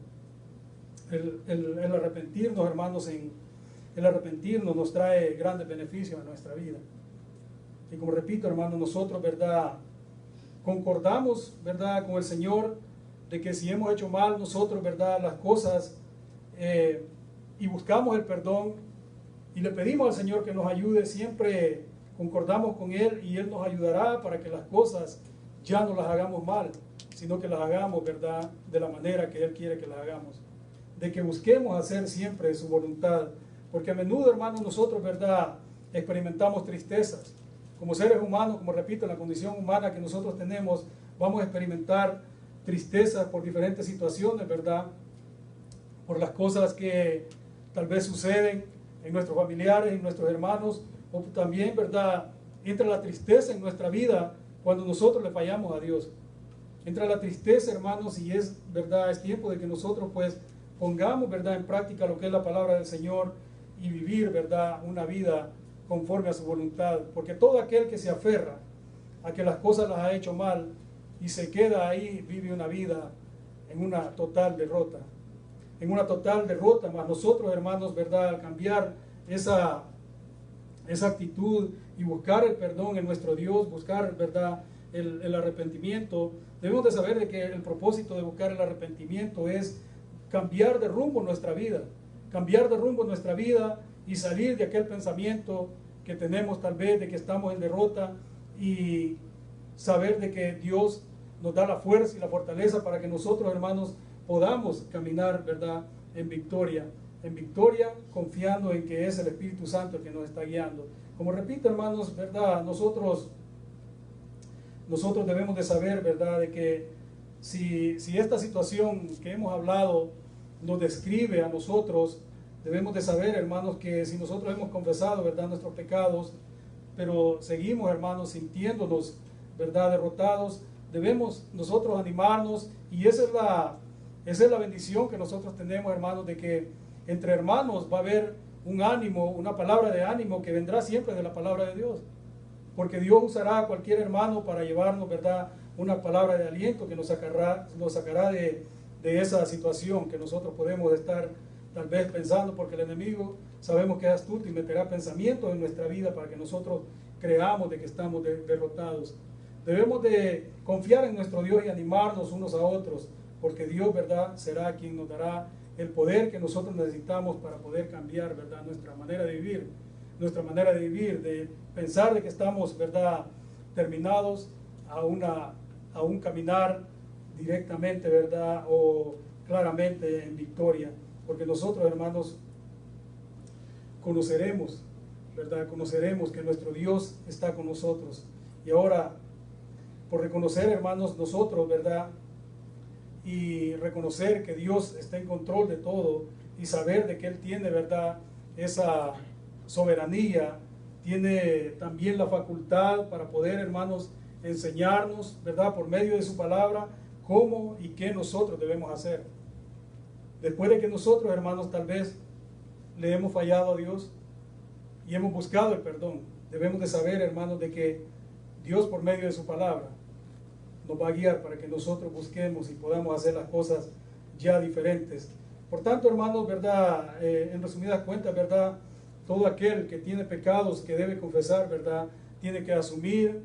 El arrepentirnos, hermanos, el arrepentirnos nos trae grandes beneficios a nuestra vida. Y como repito, hermanos, nosotros, ¿verdad?, concordamos, ¿verdad?, con el Señor de que si hemos hecho mal nosotros, ¿verdad?, las cosas, y buscamos el perdón y le pedimos al Señor que nos ayude, siempre concordamos con Él y Él nos ayudará para que las cosas ya no las hagamos mal, sino que las hagamos, ¿verdad?, de la manera que Él quiere que las hagamos. De que busquemos hacer siempre su voluntad, porque a menudo, hermanos, nosotros, ¿verdad?, experimentamos tristezas. Como seres humanos, como repito, en la condición humana que nosotros tenemos, vamos a experimentar tristezas por diferentes situaciones, ¿verdad?, por las cosas que tal vez suceden en nuestros familiares, en nuestros hermanos, o también, ¿verdad?, entra la tristeza en nuestra vida cuando nosotros le fallamos a Dios. Entra la tristeza, hermanos, y es, ¿verdad?, es tiempo de que nosotros, pues, pongamos, ¿verdad?, en práctica lo que es la palabra del Señor y vivir, ¿verdad?, una vida conforme a su voluntad. Porque todo aquel que se aferra a que las cosas las ha hecho mal y se queda ahí, vive una vida en una total derrota. En una total derrota. Más nosotros, hermanos, ¿verdad?, al cambiar esa actitud y buscar el perdón en nuestro Dios, buscar, ¿verdad?, el arrepentimiento, debemos de saber de que el propósito de buscar el arrepentimiento es cambiar de rumbo nuestra vida, cambiar de rumbo nuestra vida y salir de aquel pensamiento que tenemos tal vez de que estamos en derrota, y saber de que Dios nos da la fuerza y la fortaleza para que nosotros, hermanos, podamos caminar, ¿verdad?, en victoria. en victoria, confiando en que es el Espíritu Santo el que nos está guiando. Como repito, hermanos, ¿verdad? Nosotros debemos de saber, ¿verdad?, de que si esta situación que hemos hablado nos describe a nosotros, debemos de saber, hermanos, que si nosotros hemos confesado, ¿verdad?, nuestros pecados, pero seguimos, hermanos, sintiéndonos, ¿verdad?, derrotados, debemos nosotros animarnos, y esa es la bendición que nosotros tenemos, hermanos, de que entre hermanos va a haber un ánimo, una palabra de ánimo que vendrá siempre de la palabra de Dios. Porque Dios usará a cualquier hermano para llevarnos, ¿verdad?, una palabra de aliento que nos sacará de esa situación que nosotros podemos estar tal vez pensando, porque el enemigo sabemos que es astuto y meterá pensamientos en nuestra vida para que nosotros creamos de que estamos derrotados. Debemos de confiar en nuestro Dios y animarnos unos a otros, porque Dios, ¿verdad?, será quien nos dará el poder que nosotros necesitamos para poder cambiar, ¿verdad?, nuestra manera de vivir, de pensar de que estamos, ¿verdad?, terminados a un caminar directamente, ¿verdad?, o claramente en victoria, porque nosotros, hermanos, conoceremos, ¿verdad?, conoceremos que nuestro Dios está con nosotros. Y ahora, por reconocer, hermanos, nosotros, ¿verdad?, y reconocer que Dios está en control de todo y saber de que Él tiene, ¿verdad?, esa soberanía, tiene también la facultad para poder, hermanos, enseñarnos, ¿verdad?, por medio de su palabra, cómo y qué nosotros debemos hacer. Después de que nosotros, hermanos, tal vez le hemos fallado a Dios y hemos buscado el perdón, debemos de saber, hermanos, de que Dios, por medio de su palabra, nos va a guiar para que nosotros busquemos y podamos hacer las cosas ya diferentes. Por tanto, hermanos, ¿verdad?, en resumidas cuentas, ¿verdad?, todo aquel que tiene pecados que debe confesar, ¿verdad?, tiene que asumir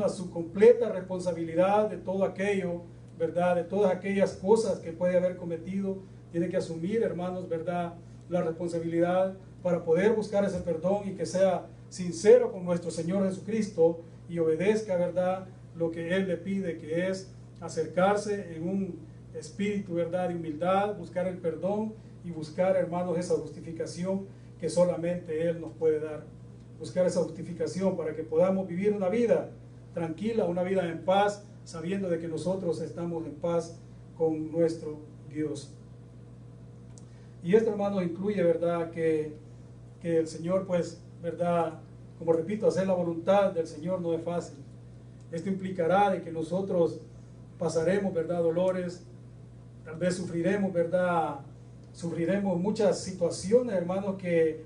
su completa responsabilidad de todo aquello, ¿verdad?, de todas aquellas cosas que puede haber cometido. Tiene que asumir, hermanos, ¿verdad?, la responsabilidad para poder buscar ese perdón y que sea sincero con nuestro Señor Jesucristo y obedezca, ¿verdad?, lo que Él le pide, que es acercarse en un espíritu, ¿verdad?, de humildad, buscar el perdón y buscar, hermanos, esa justificación que solamente Él nos puede dar. Buscar esa justificación para que podamos vivir una vida tranquila, una vida en paz, sabiendo de que nosotros estamos en paz con nuestro Dios. Y esto, hermanos, incluye, ¿verdad?, que el Señor, pues, ¿verdad?, como repito, hacer la voluntad del Señor no es fácil. Esto implicará de que nosotros pasaremos, ¿verdad?, dolores, tal vez sufriremos, ¿verdad?, sufriremos muchas situaciones, hermanos, que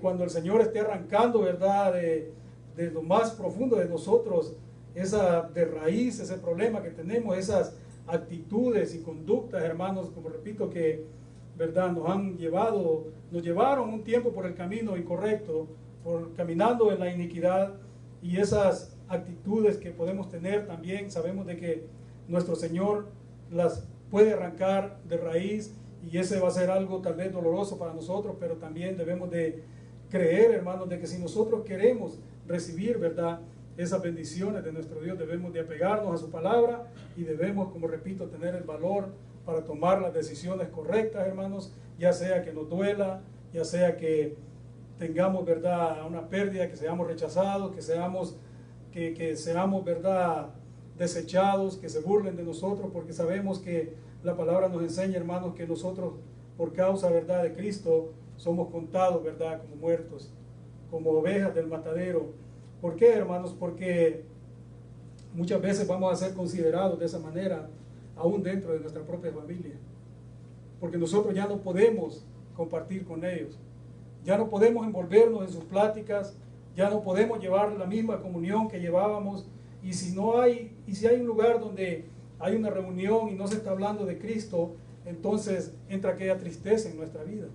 cuando el Señor esté arrancando, ¿verdad?, de lo más profundo de nosotros, esa de raíz, ese problema que tenemos, esas actitudes y conductas, hermanos, como repito, que, ¿verdad?, nos llevaron un tiempo por el camino incorrecto, caminando en la iniquidad, y esas actitudes que podemos tener también, sabemos de que nuestro Señor las puede arrancar de raíz, y ese va a ser algo tal vez doloroso para nosotros, pero también debemos de creer, hermanos, de que si nosotros queremos recibir, ¿verdad?, esas bendiciones de nuestro Dios, debemos de apegarnos a su palabra y debemos, como repito, tener el valor para tomar las decisiones correctas, hermanos, ya sea que nos duela, ya sea que tengamos, ¿verdad?, una pérdida, que seamos rechazados, que seamos, ¿verdad?, desechados, que se burlen de nosotros, porque sabemos que la palabra nos enseña, hermanos, que nosotros, por causa, ¿verdad?, de Cristo, somos contados, ¿verdad?, como muertos, como ovejas del matadero. ¿Por qué, hermanos? Porque muchas veces vamos a ser considerados de esa manera, aún dentro de nuestra propia familia, porque nosotros ya no podemos compartir con ellos, ya no podemos envolvernos en sus pláticas, ya no podemos llevar la misma comunión que llevábamos, y si hay un lugar donde hay una reunión y no se está hablando de Cristo, entonces entra aquella tristeza en nuestra vida,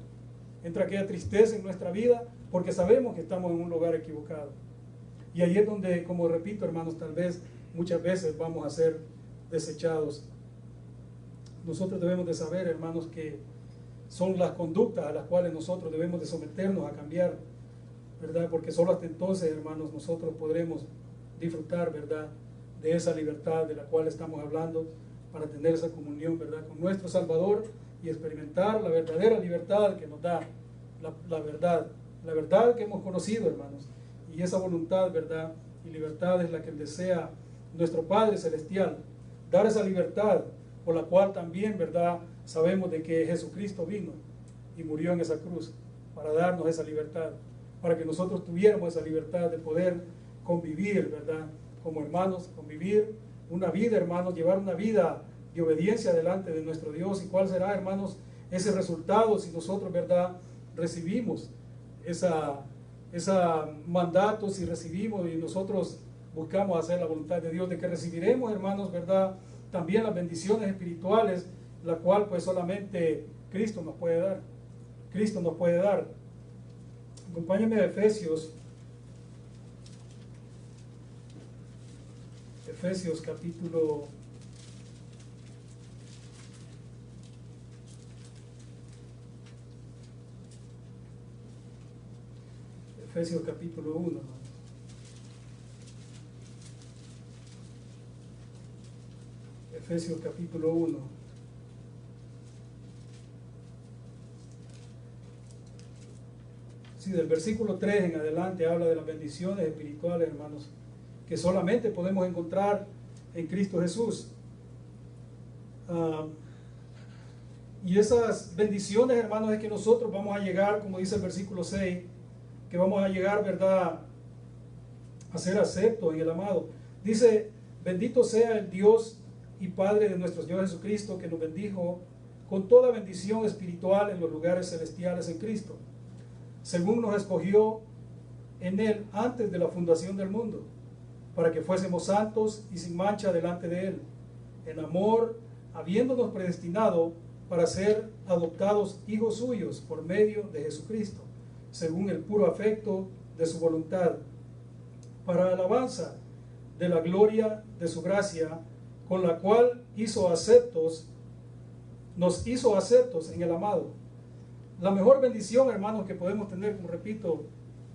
porque sabemos que estamos en un lugar equivocado. Y ahí es donde, como repito, hermanos, tal vez muchas veces vamos a ser desechados. Nosotros debemos de saber, hermanos, que son las conductas a las cuales nosotros debemos de someternos a cambiar, ¿verdad? Porque solo hasta entonces, hermanos, nosotros podremos disfrutar, ¿verdad?, de esa libertad de la cual estamos hablando, para tener esa comunión, ¿verdad?, con nuestro Salvador y experimentar la verdadera libertad que nos da la verdad que hemos conocido, hermanos. Y esa voluntad, verdad y libertad es la que desea nuestro Padre Celestial, dar esa libertad por la cual también, verdad, sabemos de que Jesucristo vino y murió en esa cruz para darnos esa libertad, para que nosotros tuviéramos esa libertad de poder convivir, verdad, como hermanos, convivir una vida, hermanos, llevar una vida de obediencia delante de nuestro Dios. ¿Y cuál será, hermanos, ese resultado si nosotros, verdad, recibimos esa mandato, si recibimos y nosotros buscamos hacer la voluntad de Dios, de que recibiremos, hermanos, verdad, también las bendiciones espirituales, la cual pues solamente Cristo nos puede dar. Cristo nos puede dar. Acompáñenme a Efesios capítulo 1. Efesios capítulo 1. Sí, del versículo 3 en adelante habla de las bendiciones espirituales, hermanos, que solamente podemos encontrar en Cristo Jesús. Y esas bendiciones, hermanos, es que nosotros vamos a llegar, como dice el versículo 6, que vamos a llegar, verdad, a ser aceptos en el amado. Dice: bendito sea el Dios y Padre de nuestro Señor Jesucristo, que nos bendijo con toda bendición espiritual en los lugares celestiales en Cristo, según nos escogió en Él antes de la fundación del mundo, para que fuésemos santos y sin mancha delante de Él, en amor, habiéndonos predestinado para ser adoptados hijos suyos por medio de Jesucristo, según el puro afecto de su voluntad, para alabanza de la gloria de su gracia, con la cual nos hizo aceptos en el amado. La mejor bendición, hermanos, que podemos tener, como repito,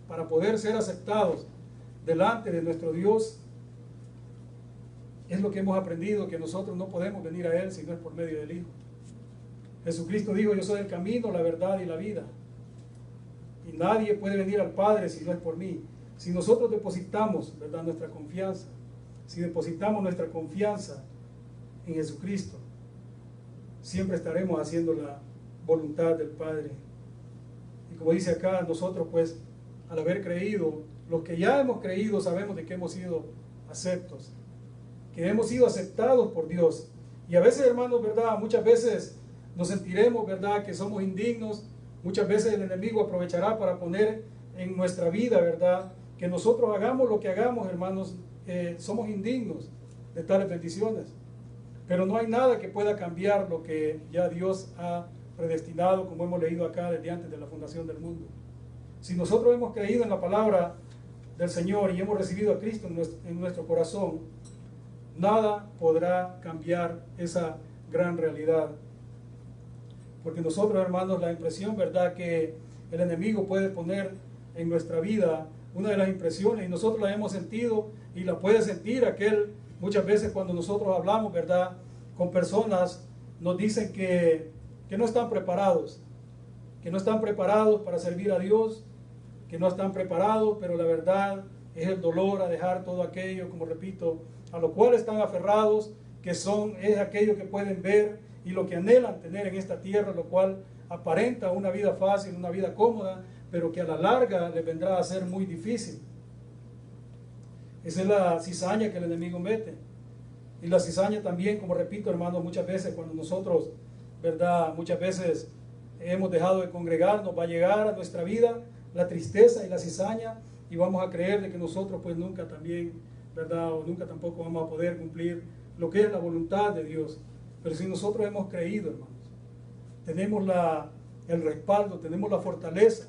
para poder ser aceptados delante de nuestro Dios, es lo que hemos aprendido, que nosotros no podemos venir a Él si no es por medio del Hijo. Jesucristo dijo: yo soy el camino, la verdad y la vida, y nadie puede venir al Padre si no es por mí. Si nosotros depositamos, verdad, nuestra confianza, si depositamos nuestra confianza en Jesucristo, siempre estaremos haciendo la voluntad del Padre. Y como dice acá, nosotros pues, al haber creído, los que ya hemos creído, sabemos de que hemos sido aceptos, que hemos sido aceptados por Dios. Y a veces, hermanos, verdad, muchas veces nos sentiremos, verdad, que somos indignos. Muchas veces el enemigo aprovechará para poner en nuestra vida, verdad, que nosotros hagamos lo que hagamos, hermanos, somos indignos de tales bendiciones. Pero no hay nada que pueda cambiar lo que ya Dios ha predestinado, como hemos leído acá desde antes de la fundación del mundo. Si nosotros hemos creído en la palabra del Señor y hemos recibido a Cristo en nuestro corazón, nada podrá cambiar esa gran realidad. Porque nosotros, hermanos, la impresión, verdad, que el enemigo puede poner en nuestra vida, una de las impresiones, y nosotros la hemos sentido y la puede sentir muchas veces cuando nosotros hablamos, verdad, con personas, nos dicen que no están preparados, para servir a Dios, que no están preparados, pero la verdad es el dolor a dejar todo aquello, como repito, a lo cual están aferrados, es aquello que pueden ver y lo que anhelan tener en esta tierra, lo cual aparenta una vida fácil, una vida cómoda, pero que a la larga les vendrá a ser muy difícil. Esa es la cizaña que el enemigo mete. Y la cizaña también, como repito, hermanos, muchas veces cuando nosotros, verdad, muchas veces hemos dejado de congregarnos, va a llegar a nuestra vida la tristeza y la cizaña, y vamos a creer de que nosotros pues nunca también, verdad, o nunca tampoco vamos a poder cumplir lo que es la voluntad de Dios. Pero si nosotros hemos creído, hermanos, tenemos el respaldo, tenemos la fortaleza,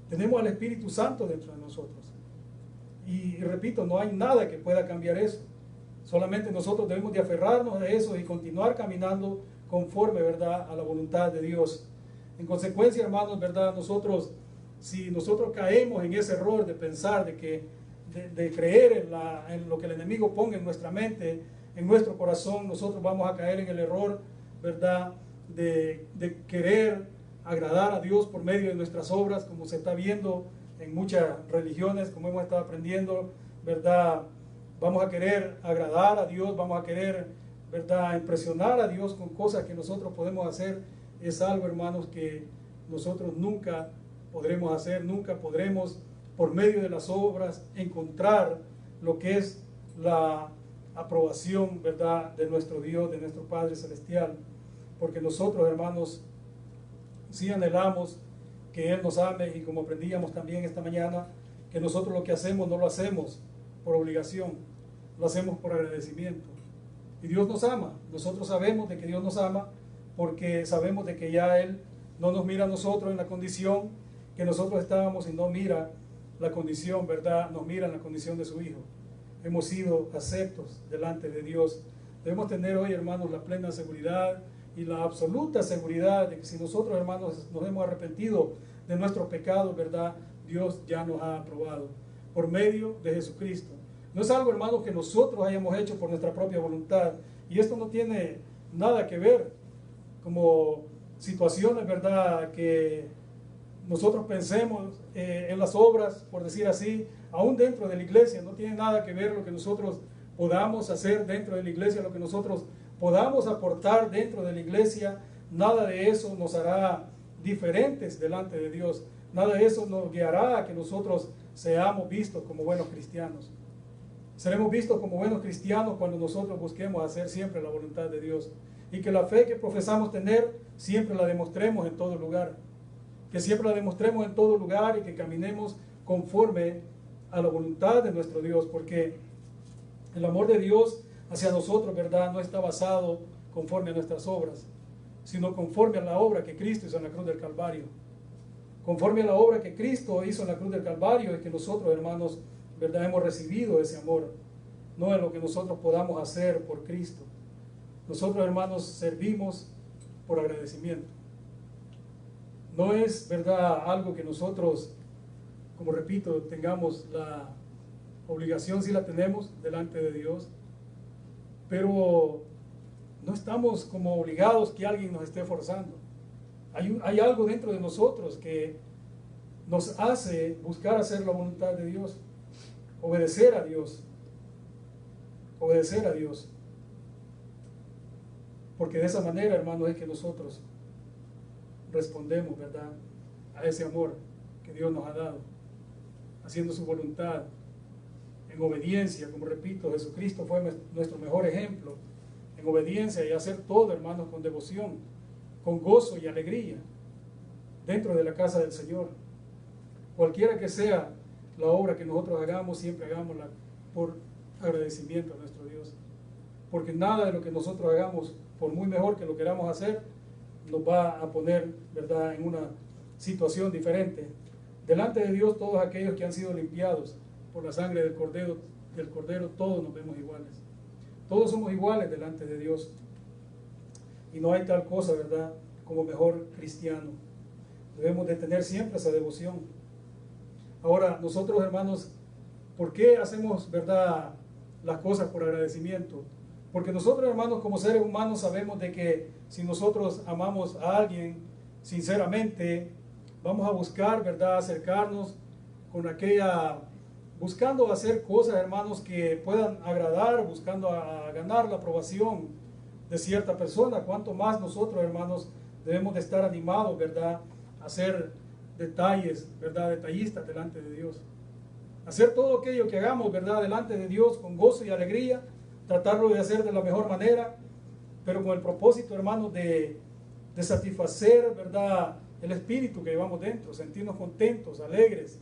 tenemos al Espíritu Santo dentro de nosotros. Y repito, no hay nada que pueda cambiar eso. Solamente nosotros debemos de aferrarnos a eso y continuar caminando conforme, verdad, a la voluntad de Dios. En consecuencia, hermanos, verdad, si nosotros caemos en ese error de pensar, de creer en lo que el enemigo ponga en nuestra mente, en nuestro corazón, nosotros vamos a caer en el error, verdad, de querer agradar a Dios por medio de nuestras obras, como se está viendo en muchas religiones, como hemos estado aprendiendo, ¿verdad? Vamos a querer agradar a Dios, vamos a querer, ¿verdad?, impresionar a Dios con cosas que nosotros podemos hacer. Es algo, hermanos, que nosotros nunca podremos hacer, nunca podremos por medio de las obras encontrar lo que es la aprobación, ¿verdad?, de nuestro Dios, de nuestro Padre Celestial, porque nosotros, hermanos, sí anhelamos que Él nos ame, y como aprendíamos también esta mañana, que nosotros lo que hacemos no lo hacemos por obligación, lo hacemos por agradecimiento. Y Dios nos ama, nosotros sabemos de que Dios nos ama, porque sabemos de que ya Él no nos mira a nosotros en la condición que nosotros estábamos, y no mira la condición, ¿verdad?, nos mira en la condición de su Hijo. Hemos sido aceptos delante de Dios. Debemos tener hoy, hermanos, la plena seguridad y la absoluta seguridad de que si nosotros, hermanos, nos hemos arrepentido de nuestros pecados, ¿verdad?, Dios ya nos ha aprobado por medio de Jesucristo. No es algo, hermanos, que nosotros hayamos hecho por nuestra propia voluntad, y esto no tiene nada que ver como situaciones, ¿verdad?, que nosotros pensemos en las obras, por decir así, aún dentro de la iglesia. No tiene nada que ver lo que nosotros podamos hacer dentro de la iglesia, lo que nosotros podamos aportar dentro de la iglesia. Nada de eso nos hará diferentes delante de Dios. Nada de eso nos guiará a que nosotros seamos vistos como buenos cristianos. Seremos vistos como buenos cristianos cuando nosotros busquemos hacer siempre la voluntad de Dios, y que la fe que profesamos tener siempre la demostremos en todo lugar. Que siempre la demostremos en todo lugar, y que caminemos conforme a la voluntad de nuestro Dios, porque el amor de Dios hacia nosotros, ¿verdad?, no está basado conforme a nuestras obras, sino conforme a la obra que Cristo hizo en la cruz del Calvario. Conforme a la obra que Cristo hizo en la cruz del Calvario, es que nosotros, hermanos, ¿verdad?, hemos recibido ese amor, no en lo que nosotros podamos hacer por Cristo. Nosotros, hermanos, servimos por agradecimiento. No es, ¿verdad?, algo que nosotros, como repito, tengamos la obligación, sí la tenemos delante de Dios, pero no estamos como obligados que alguien nos esté forzando. Hay algo dentro de nosotros que nos hace buscar hacer la voluntad de Dios, obedecer a Dios, obedecer a Dios. Porque de esa manera, hermanos, es que nosotros respondemos, ¿verdad?, a ese amor que Dios nos ha dado, haciendo su voluntad en obediencia. Como repito, Jesucristo fue nuestro mejor ejemplo en obediencia, y hacer todo, hermanos, con devoción, con gozo y alegría dentro de la casa del Señor. Cualquiera que sea la obra que nosotros hagamos, siempre hagámosla por agradecimiento a nuestro Dios, porque nada de lo que nosotros hagamos, por muy mejor que lo queramos hacer, nos va a poner, ¿verdad?, en una situación diferente. Delante de Dios, todos aquellos que han sido limpiados por la sangre del Cordero, todos nos vemos iguales. Todos somos iguales delante de Dios. Y no hay tal cosa, ¿verdad?, como mejor cristiano. Debemos de tener siempre esa devoción. Ahora, nosotros, hermanos, ¿por qué hacemos, verdad, las cosas por agradecimiento? Porque nosotros, hermanos, como seres humanos, sabemos de que si nosotros amamos a alguien sinceramente, vamos a buscar, ¿verdad?, acercarnos con buscando hacer cosas, hermanos, que puedan agradar, buscando a ganar la aprobación de cierta persona. Cuanto más nosotros, hermanos, debemos de estar animados, ¿verdad?, a hacer detalles, ¿verdad?, detallistas delante de Dios. Hacer todo aquello que hagamos, ¿verdad?, delante de Dios con gozo y alegría, tratarlo de hacer de la mejor manera, pero con el propósito, hermanos, de satisfacer, ¿verdad?, el espíritu que llevamos dentro, sentirnos contentos, alegres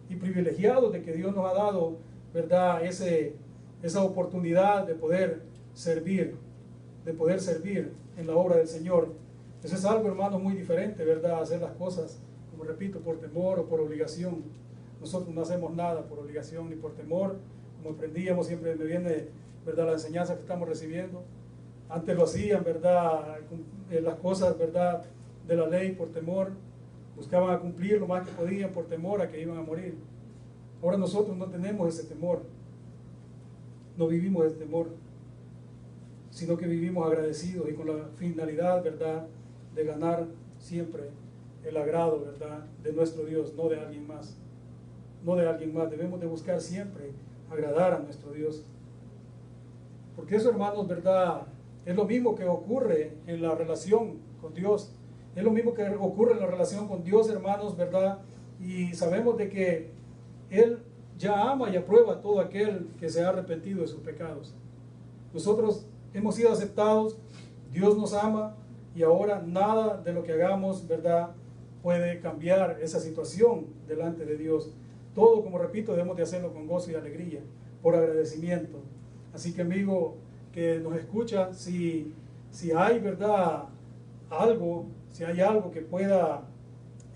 y privilegiados de que Dios nos ha dado, ¿verdad?, esa oportunidad de poder servir en la obra del Señor. Eso es algo, hermanos, muy diferente, ¿verdad?, hacer las cosas, como repito, por temor o por obligación. Nosotros no hacemos nada por obligación ni por temor. Como aprendíamos, siempre me viene, ¿verdad?, la enseñanza que estamos recibiendo. Antes lo hacían, ¿verdad?, las cosas, ¿verdad?, de la ley por temor. Buscaban cumplir lo más que podían por temor a que iban a morir. Ahora nosotros no tenemos ese temor. No vivimos ese temor, sino que vivimos agradecidos y con la finalidad, ¿verdad?, de ganar siempre el agrado, ¿verdad?, de nuestro Dios, no de alguien más. No de alguien más. Debemos de buscar siempre agradar a nuestro Dios. Porque eso, hermanos, ¿verdad?, es lo mismo que ocurre en la relación con Dios. Es lo mismo que ocurre en la relación con Dios, hermanos, ¿verdad? Y sabemos de que Él ya ama y aprueba a todo aquel que se ha arrepentido de sus pecados. Nosotros hemos sido aceptados, Dios nos ama, y ahora nada de lo que hagamos, ¿verdad?, puede cambiar esa situación delante de Dios. Todo, como repito, debemos de hacerlo con gozo y alegría, por agradecimiento. Así que, amigo que nos escucha, si hay, ¿verdad?, si hay algo que pueda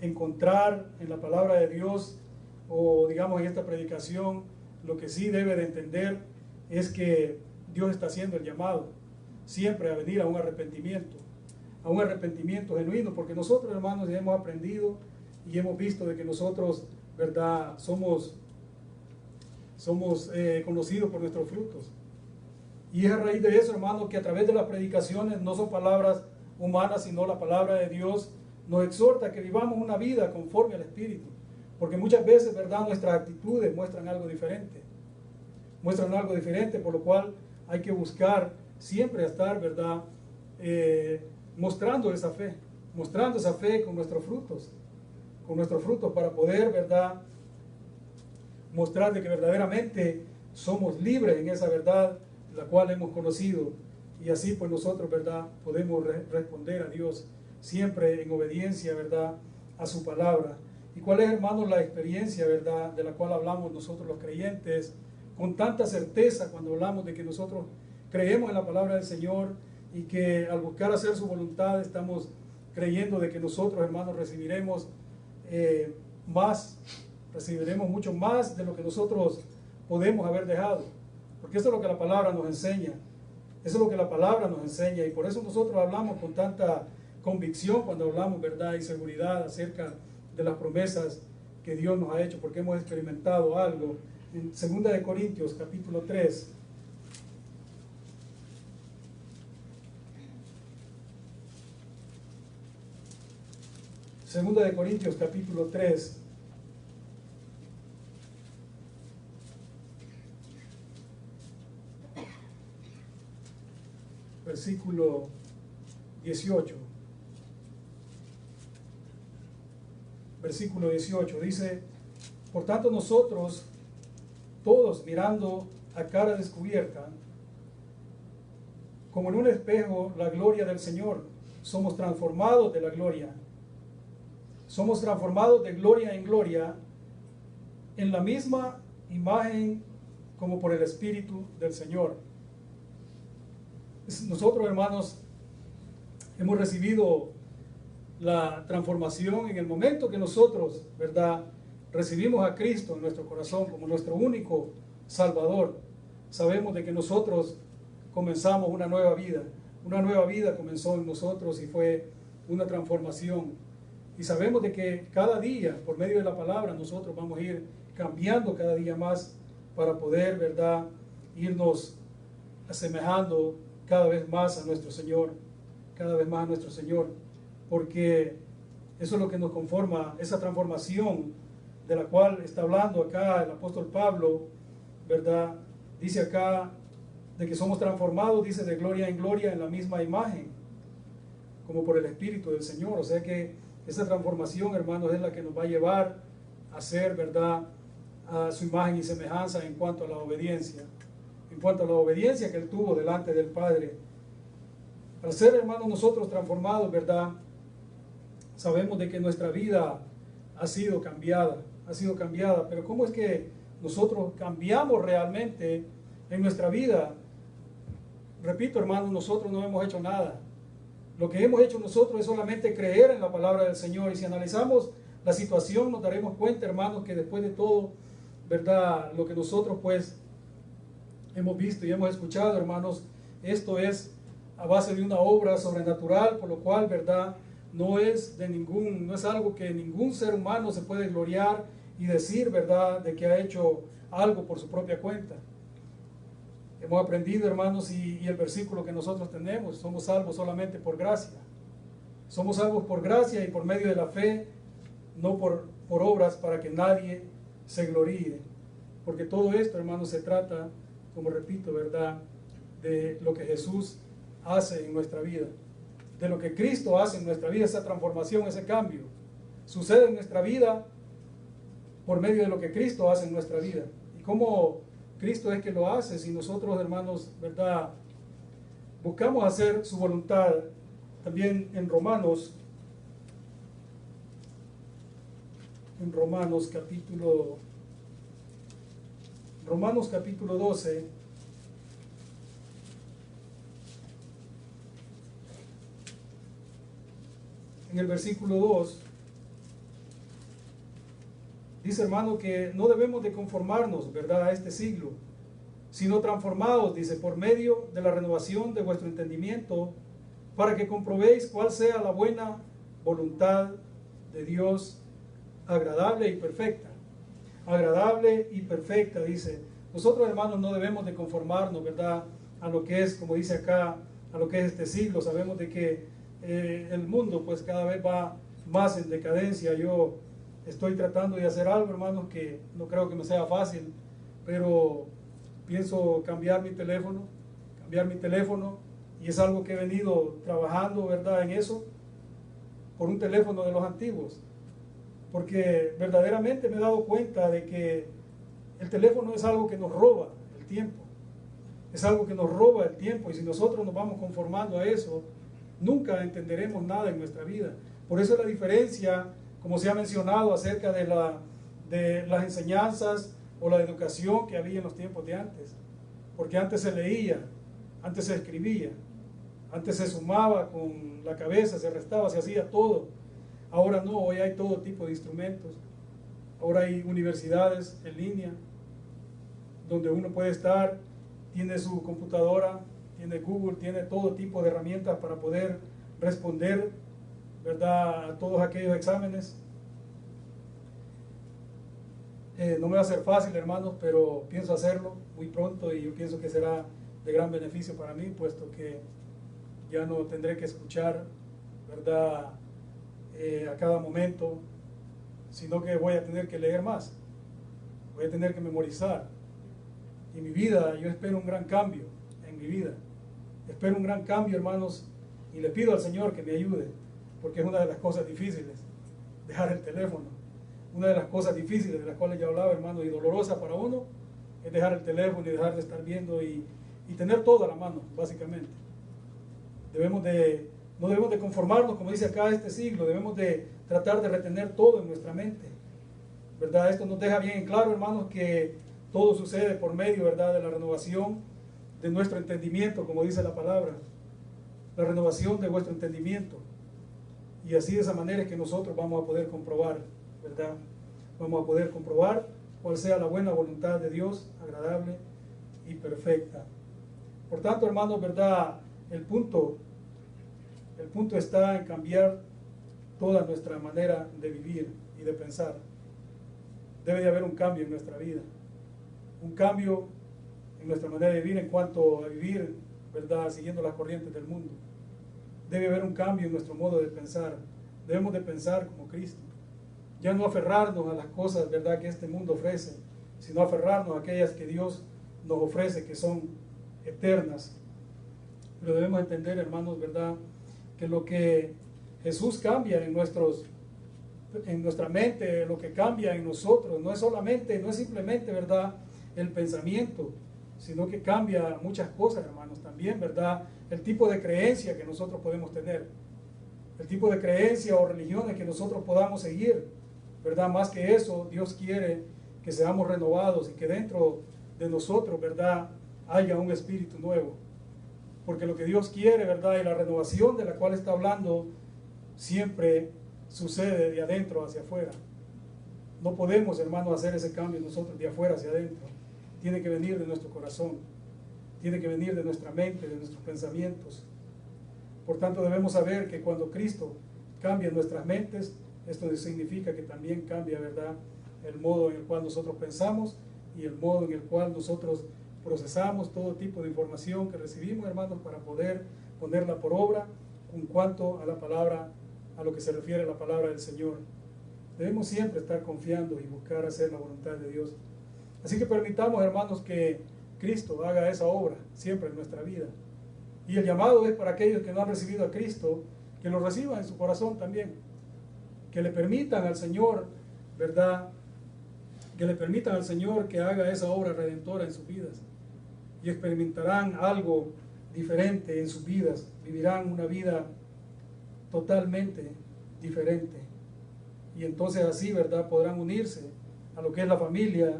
encontrar en la palabra de Dios, o digamos en esta predicación, lo que sí debe de entender es que Dios está haciendo el llamado siempre a venir a un arrepentimiento genuino, porque nosotros, hermanos, ya hemos aprendido y hemos visto de que nosotros, ¿verdad?, somos conocidos por nuestros frutos. Y es a raíz de eso, hermanos, que a través de las predicaciones, no son palabras humanas, sino la palabra de Dios, nos exhorta a que vivamos una vida conforme al Espíritu. Porque muchas veces, ¿verdad?, nuestras actitudes muestran algo diferente. Por lo cual hay que buscar siempre estar, ¿verdad?, mostrando esa fe con nuestros frutos, para poder, ¿verdad?, mostrar de que verdaderamente somos libres en esa verdad la cual hemos conocido, y así pues nosotros, ¿verdad?, podemos responder a Dios siempre en obediencia, ¿verdad?, a su palabra. ¿Y cuál es, hermanos, la experiencia, ¿verdad?, de la cual hablamos nosotros los creyentes con tanta certeza cuando hablamos de que nosotros creemos en la palabra del Señor y que al buscar hacer su voluntad estamos creyendo de que nosotros, hermanos, recibiremos mucho más de lo que nosotros podemos haber dejado? Porque eso es lo que la palabra nos enseña. Y por eso nosotros hablamos con tanta convicción cuando hablamos, ¿verdad?, y seguridad acerca de las promesas que Dios nos ha hecho, porque hemos experimentado algo. En 2 de Corintios, capítulo 3. Segunda de Corintios, capítulo 3. Versículo 18. Versículo 18 dice: por tanto nosotros, todos mirando a cara descubierta, como en un espejo, la gloria del Señor, somos transformados de gloria en gloria, en la misma imagen como por el Espíritu del Señor. Nosotros, hermanos, hemos recibido la transformación en el momento que nosotros, ¿verdad?, recibimos a Cristo en nuestro corazón como nuestro único Salvador. Sabemos de que nosotros comenzamos una nueva vida comenzó en nosotros y fue una transformación. Y sabemos de que cada día, por medio de la palabra, nosotros vamos a ir cambiando cada día más para poder, ¿verdad?, irnos asemejando cada vez más a nuestro Señor, porque eso es lo que nos conforma, esa transformación de la cual está hablando acá el apóstol Pablo, ¿verdad? Dice acá de que somos transformados, dice, de gloria en gloria en la misma imagen, como por el Espíritu del Señor. O sea que esa transformación, hermanos, es la que nos va a llevar a ser, ¿verdad?, a su imagen y semejanza en cuanto a la obediencia que Él tuvo delante del Padre. Al ser, hermanos, nosotros transformados, ¿verdad?, sabemos de que nuestra vida ha sido cambiada, pero ¿cómo es que nosotros cambiamos realmente en nuestra vida? Repito, hermanos, nosotros no hemos hecho nada. Lo que hemos hecho nosotros es solamente creer en la palabra del Señor, y si analizamos la situación nos daremos cuenta, hermanos, que después de todo, ¿verdad?, lo que nosotros pues hemos visto y hemos escuchado, hermanos, esto es a base de una obra sobrenatural, por lo cual, ¿verdad?, no es algo que ningún ser humano se puede gloriar y decir, ¿verdad?, de que ha hecho algo por su propia cuenta. Hemos aprendido, hermanos, y el versículo que nosotros tenemos: somos salvos solamente por gracia. Somos salvos por gracia y por medio de la fe, no por obras, para que nadie se gloríe. Porque todo esto, hermanos, se trata, como repito, ¿verdad?, de lo que Jesús hace en nuestra vida, de lo que Cristo hace en nuestra vida. Esa transformación, ese cambio, sucede en nuestra vida por medio de lo que Cristo hace en nuestra vida. Y cómo Cristo es que lo hace, si nosotros, hermanos, ¿verdad?, buscamos hacer su voluntad. También en Romanos capítulo 12, en el versículo 2, dice, hermano, que no debemos de conformarnos, ¿verdad?, a este siglo, sino transformados, dice, por medio de la renovación de vuestro entendimiento, para que comprobéis cuál sea la buena voluntad de Dios, agradable y perfecta. Agradable y perfecta, dice. Nosotros, hermanos, no debemos de conformarnos, ¿verdad?, a lo que es, como dice acá, a lo que es este siglo. Sabemos de que el mundo pues cada vez va más en decadencia. Yo estoy tratando de hacer algo, hermanos, que no creo que me sea fácil, pero pienso cambiar mi teléfono, y es algo que he venido trabajando, ¿verdad?, en eso, por un teléfono de los antiguos, porque verdaderamente me he dado cuenta de que el teléfono es algo que nos roba el tiempo, y si nosotros nos vamos conformando a eso, nunca entenderemos nada en nuestra vida. Por eso la diferencia, como se ha mencionado, acerca de las enseñanzas o la educación que había en los tiempos de antes, porque antes se leía, antes se escribía, antes se sumaba con la cabeza, se restaba, se hacía todo. Ahora no, hoy hay todo tipo de instrumentos. Ahora hay universidades en línea, donde uno puede estar, tiene su computadora, tiene Google, tiene todo tipo de herramientas para poder responder, ¿verdad?, a todos aquellos exámenes. No me va a ser fácil, hermanos, pero pienso hacerlo muy pronto, y yo pienso que será de gran beneficio para mí, puesto que ya no tendré que escuchar, ¿verdad?, a cada momento, sino que voy a tener que leer más, voy a tener que memorizar. Y mi vida, yo espero un gran cambio en mi vida. Espero un gran cambio, hermanos, y le pido al Señor que me ayude, porque es una de las cosas difíciles, dejar el teléfono. Una de las cosas difíciles de las cuales ya hablaba, hermano, y dolorosa para uno, es dejar el teléfono y dejar de estar viendo y tener todo a la mano, básicamente. No debemos de conformarnos, como dice acá, este siglo. Debemos de tratar de retener todo en nuestra mente, ¿verdad? Esto nos deja bien en claro, hermanos, que todo sucede por medio, ¿verdad?, de la renovación de nuestro entendimiento, como dice la palabra, la renovación de vuestro entendimiento. Y así, de esa manera, es que nosotros vamos a poder comprobar, ¿verdad? Vamos a poder comprobar cuál sea la buena voluntad de Dios, agradable y perfecta. Por tanto, hermanos, ¿verdad?, el punto está en cambiar toda nuestra manera de vivir y de pensar. Debe de haber un cambio en nuestra vida, un cambio en nuestra manera de vivir en cuanto a vivir, ¿verdad?, siguiendo las corrientes del mundo. Debe haber un cambio en nuestro modo de pensar. Debemos de pensar como Cristo. Ya no aferrarnos a las cosas, ¿verdad?, que este mundo ofrece, sino aferrarnos a aquellas que Dios nos ofrece, que son eternas. Pero debemos entender, hermanos, ¿verdad?, que lo que Jesús cambia en nuestra mente, lo que cambia en nosotros, no es simplemente, ¿verdad?, el pensamiento, sino que cambia muchas cosas, hermanos, también, ¿verdad?, el tipo de creencia que nosotros podemos tener, el tipo de creencia o religiones que nosotros podamos seguir, ¿verdad? Más que eso, Dios quiere que seamos renovados y que dentro de nosotros, ¿verdad?, haya un espíritu nuevo. Porque lo que Dios quiere, ¿verdad?, y la renovación de la cual está hablando, siempre sucede de adentro hacia afuera. No podemos, hermanos, hacer ese cambio nosotros de afuera hacia adentro. Tiene que venir de nuestro corazón, tiene que venir de nuestra mente, de nuestros pensamientos. Por tanto, debemos saber que cuando Cristo cambia nuestras mentes, esto significa que también cambia, ¿verdad?, el modo en el cual nosotros pensamos y el modo en el cual nosotros procesamos todo tipo de información que recibimos, hermanos, para poder ponerla por obra en cuanto a la palabra a lo que se refiere a la palabra del Señor. Debemos siempre estar confiando y buscar hacer la voluntad de Dios. Así que permitamos, hermanos, que Cristo haga esa obra siempre en nuestra vida. Y el llamado es para aquellos que no han recibido a Cristo, que lo reciban en su corazón también. Que le permitan al Señor, ¿verdad? Que le permitan al Señor que haga esa obra redentora en sus vidas. Y experimentarán algo diferente en sus vidas. Vivirán una vida totalmente diferente. Y entonces así, ¿verdad?, podrán unirse a lo que es la familia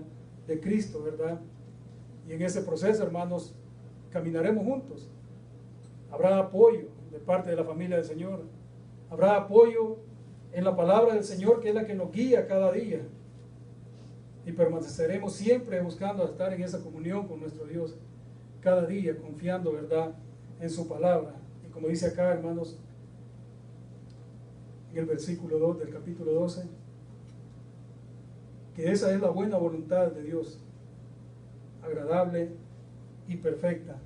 de Cristo, ¿verdad? Y en ese proceso, hermanos, caminaremos juntos. Habrá apoyo de parte de la familia del Señor. Habrá apoyo en la palabra del Señor, que es la que nos guía cada día. Y permaneceremos siempre buscando estar en esa comunión con nuestro Dios, cada día, confiando, ¿verdad?, en su palabra. Y como dice acá, hermanos, en el versículo 2 del capítulo 12, que esa es la buena voluntad de Dios, agradable y perfecta.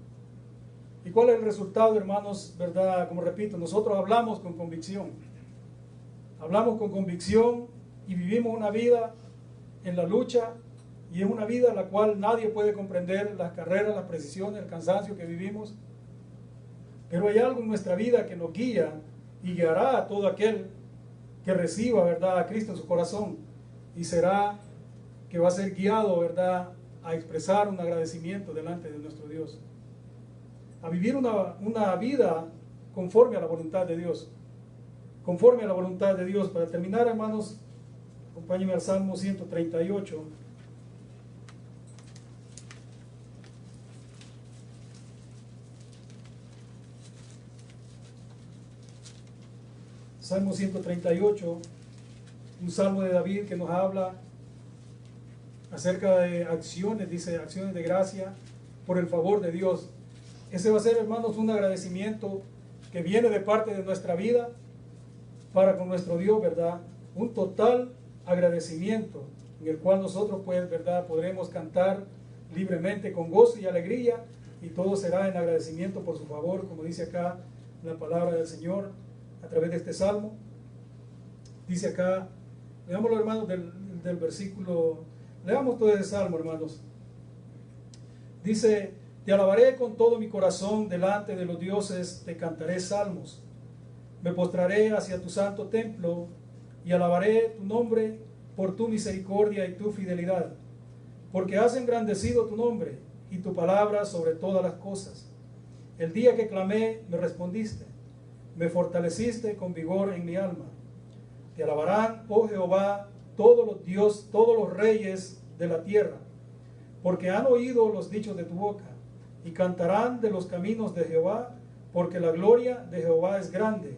¿Y cuál es el resultado, hermanos? ¿Verdad? Como repito, nosotros hablamos con convicción. Hablamos con convicción y vivimos una vida en la lucha, y es una vida en la cual nadie puede comprender las carreras, las precisiones, el cansancio que vivimos. Pero hay algo en nuestra vida que nos guía y guiará a todo aquel que reciba, ¿verdad?, a Cristo en su corazón, y será que va a ser guiado, ¿verdad?, a expresar un agradecimiento delante de nuestro Dios, a vivir una vida conforme a la voluntad de Dios, conforme a la voluntad de Dios. Para terminar, hermanos, acompáñenme al Salmo 138. Salmo 138, un salmo de David que nos habla acerca de acciones, dice, acciones de gracia por el favor de Dios. Ese va a ser, hermanos, un agradecimiento que viene de parte de nuestra vida para con nuestro Dios, ¿verdad? Un total agradecimiento en el cual nosotros, pues, ¿verdad?, podremos cantar libremente con gozo y alegría, y todo será en agradecimiento por su favor, como dice acá la palabra del Señor a través de este salmo. Dice acá, leámoslo, hermanos, del versículo, leamos todo ese salmo, hermanos. Dice: te alabaré con todo mi corazón, delante de los dioses te cantaré salmos. Me postraré hacia tu santo templo y alabaré tu nombre por tu misericordia y tu fidelidad, porque has engrandecido tu nombre y tu palabra sobre todas las cosas. El día que clamé, me respondiste, me fortaleciste con vigor en mi alma. Te alabarán, oh Jehová, todos los reyes de la tierra, porque han oído los dichos de tu boca, y cantarán de los caminos de Jehová, porque la gloria de Jehová es grande,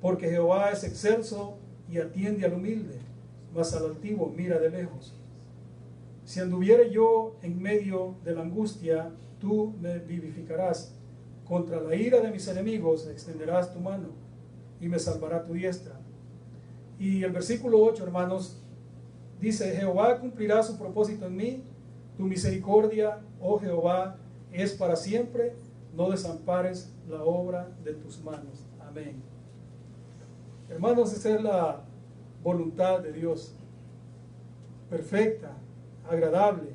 porque Jehová es excelso y atiende al humilde, mas al altivo mira de lejos. Si anduviere yo en medio de la angustia, tú me vivificarás. Contra la ira de mis enemigos extenderás tu mano y me salvará tu diestra. Y el versículo 8, hermanos, dice: Jehová cumplirá su propósito en mí, tu misericordia, oh Jehová, es para siempre, no desampares la obra de tus manos. Amén. Hermanos, esa es la voluntad de Dios, perfecta, agradable.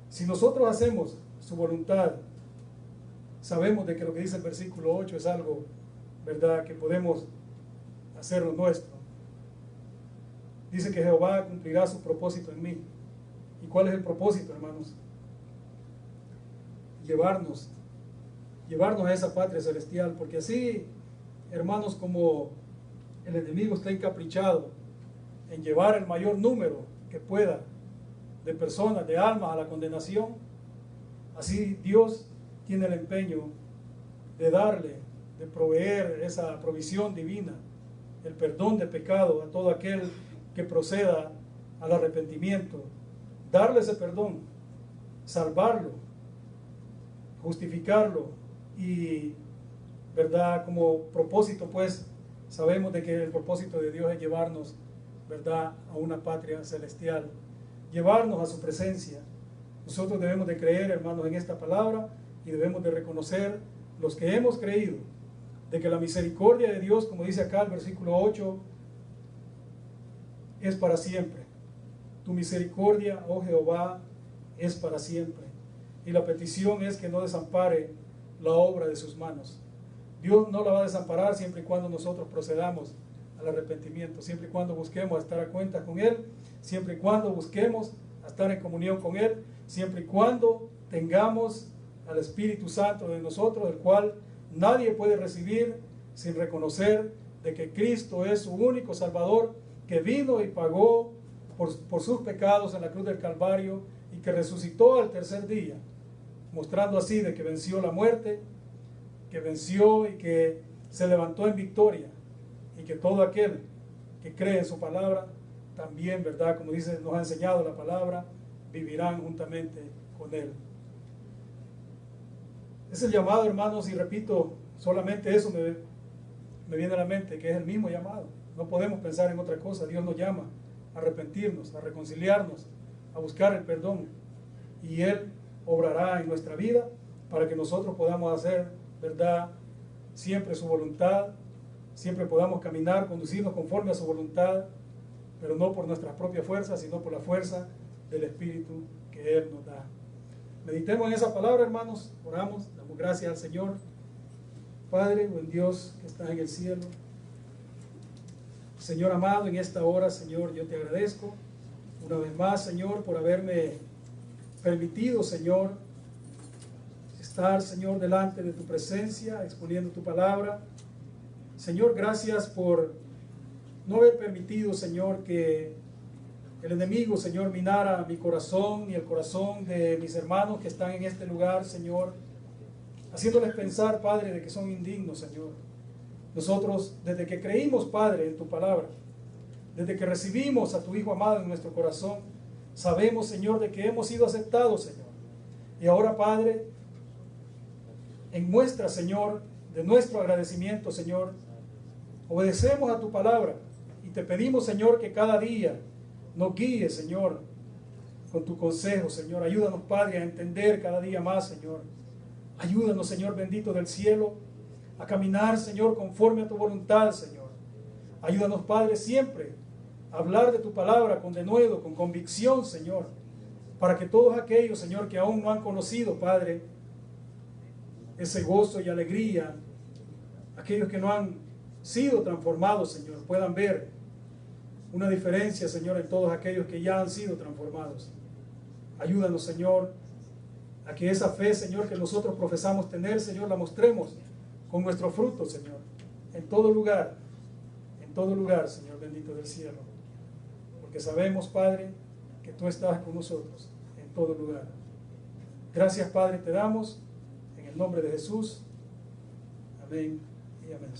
Si nosotros hacemos su voluntad, sabemos de que lo que dice el versículo 8 es algo, ¿verdad?, que podemos hacerlo nuestro. Dice que Jehová cumplirá su propósito en mí. ¿Y cuál es el propósito, hermanos? Llevarnos a esa patria celestial, porque así, hermanos, como el enemigo está encaprichado en llevar el mayor número que pueda de personas, de almas a la condenación, así Dios tiene el empeño de darle, de proveer esa provisión divina, el perdón de pecado a todo aquel que proceda al arrepentimiento, darle ese perdón, salvarlo, justificarlo, y, ¿verdad?, como propósito, pues, sabemos de que el propósito de Dios es llevarnos, ¿verdad?, a una patria celestial, llevarnos a su presencia. Nosotros debemos de creer, hermanos, en esta palabra, y debemos de reconocer, los que hemos creído, de que la misericordia de Dios, como dice acá el versículo 8, es para siempre. Tu misericordia, oh Jehová, es para siempre. Y la petición es que no desampare la obra de sus manos. Dios no la va a desamparar siempre y cuando nosotros procedamos al arrepentimiento, siempre y cuando busquemos estar a cuenta con Él, siempre y cuando busquemos estar en comunión con Él, siempre y cuando tengamos al Espíritu Santo de nosotros, el cual nadie puede recibir sin reconocer de que Cristo es su único Salvador, que vino y pagó por sus pecados en la cruz del Calvario y que resucitó al tercer día, mostrando así de que venció la muerte, que venció y que se levantó en victoria, y que todo aquel que cree en su palabra también, ¿verdad? Como dice, nos ha enseñado la palabra, vivirán juntamente con Él. Es el llamado, hermanos, y repito, solamente eso me viene a la mente, que es el mismo llamado. No podemos pensar en otra cosa. Dios nos llama a arrepentirnos, a reconciliarnos, a buscar el perdón, y Él obrará en nuestra vida para que nosotros podamos hacer, ¿verdad?, siempre su voluntad, siempre podamos caminar, conducirnos conforme a su voluntad, pero no por nuestras propias fuerzas, sino por la fuerza del Espíritu que Él nos da. Meditemos en esa palabra, hermanos, oramos, damos gracias al Señor. Padre, buen Dios que estás en el cielo, Señor amado, en esta hora, Señor, yo te agradezco una vez más, Señor, por haberme permitido, Señor, estar, Señor, delante de tu presencia, exponiendo tu palabra. Señor, gracias por no haber permitido, Señor, que el enemigo, Señor, minara mi corazón y el corazón de mis hermanos que están en este lugar, Señor, haciéndoles pensar, Padre, de que son indignos, Señor. Nosotros, desde que creímos, Padre, en tu palabra, desde que recibimos a tu Hijo amado en nuestro corazón, sabemos, Señor, de que hemos sido aceptados, Señor. Y ahora, Padre, en muestra, Señor, de nuestro agradecimiento, Señor, obedecemos a tu palabra y te pedimos, Señor, que cada día nos guíes, Señor, con tu consejo, Señor. Ayúdanos, Padre, a entender cada día más, Señor. Ayúdanos, Señor bendito del cielo, a caminar, Señor, conforme a tu voluntad, Señor. Ayúdanos, Padre, siempre a hablar de tu palabra con denuedo, con convicción, Señor, para que todos aquellos, Señor, que aún no han conocido, Padre, ese gozo y alegría, aquellos que no han sido transformados, Señor, puedan ver una diferencia, Señor, en todos aquellos que ya han sido transformados. Ayúdanos, Señor, a que esa fe, Señor, que nosotros profesamos tener, Señor, la mostremos con nuestro fruto, Señor, en todo lugar, Señor bendito del cielo, porque sabemos, Padre, que tú estás con nosotros en todo lugar. Gracias, Padre, te damos en el nombre de Jesús. Amén y amén.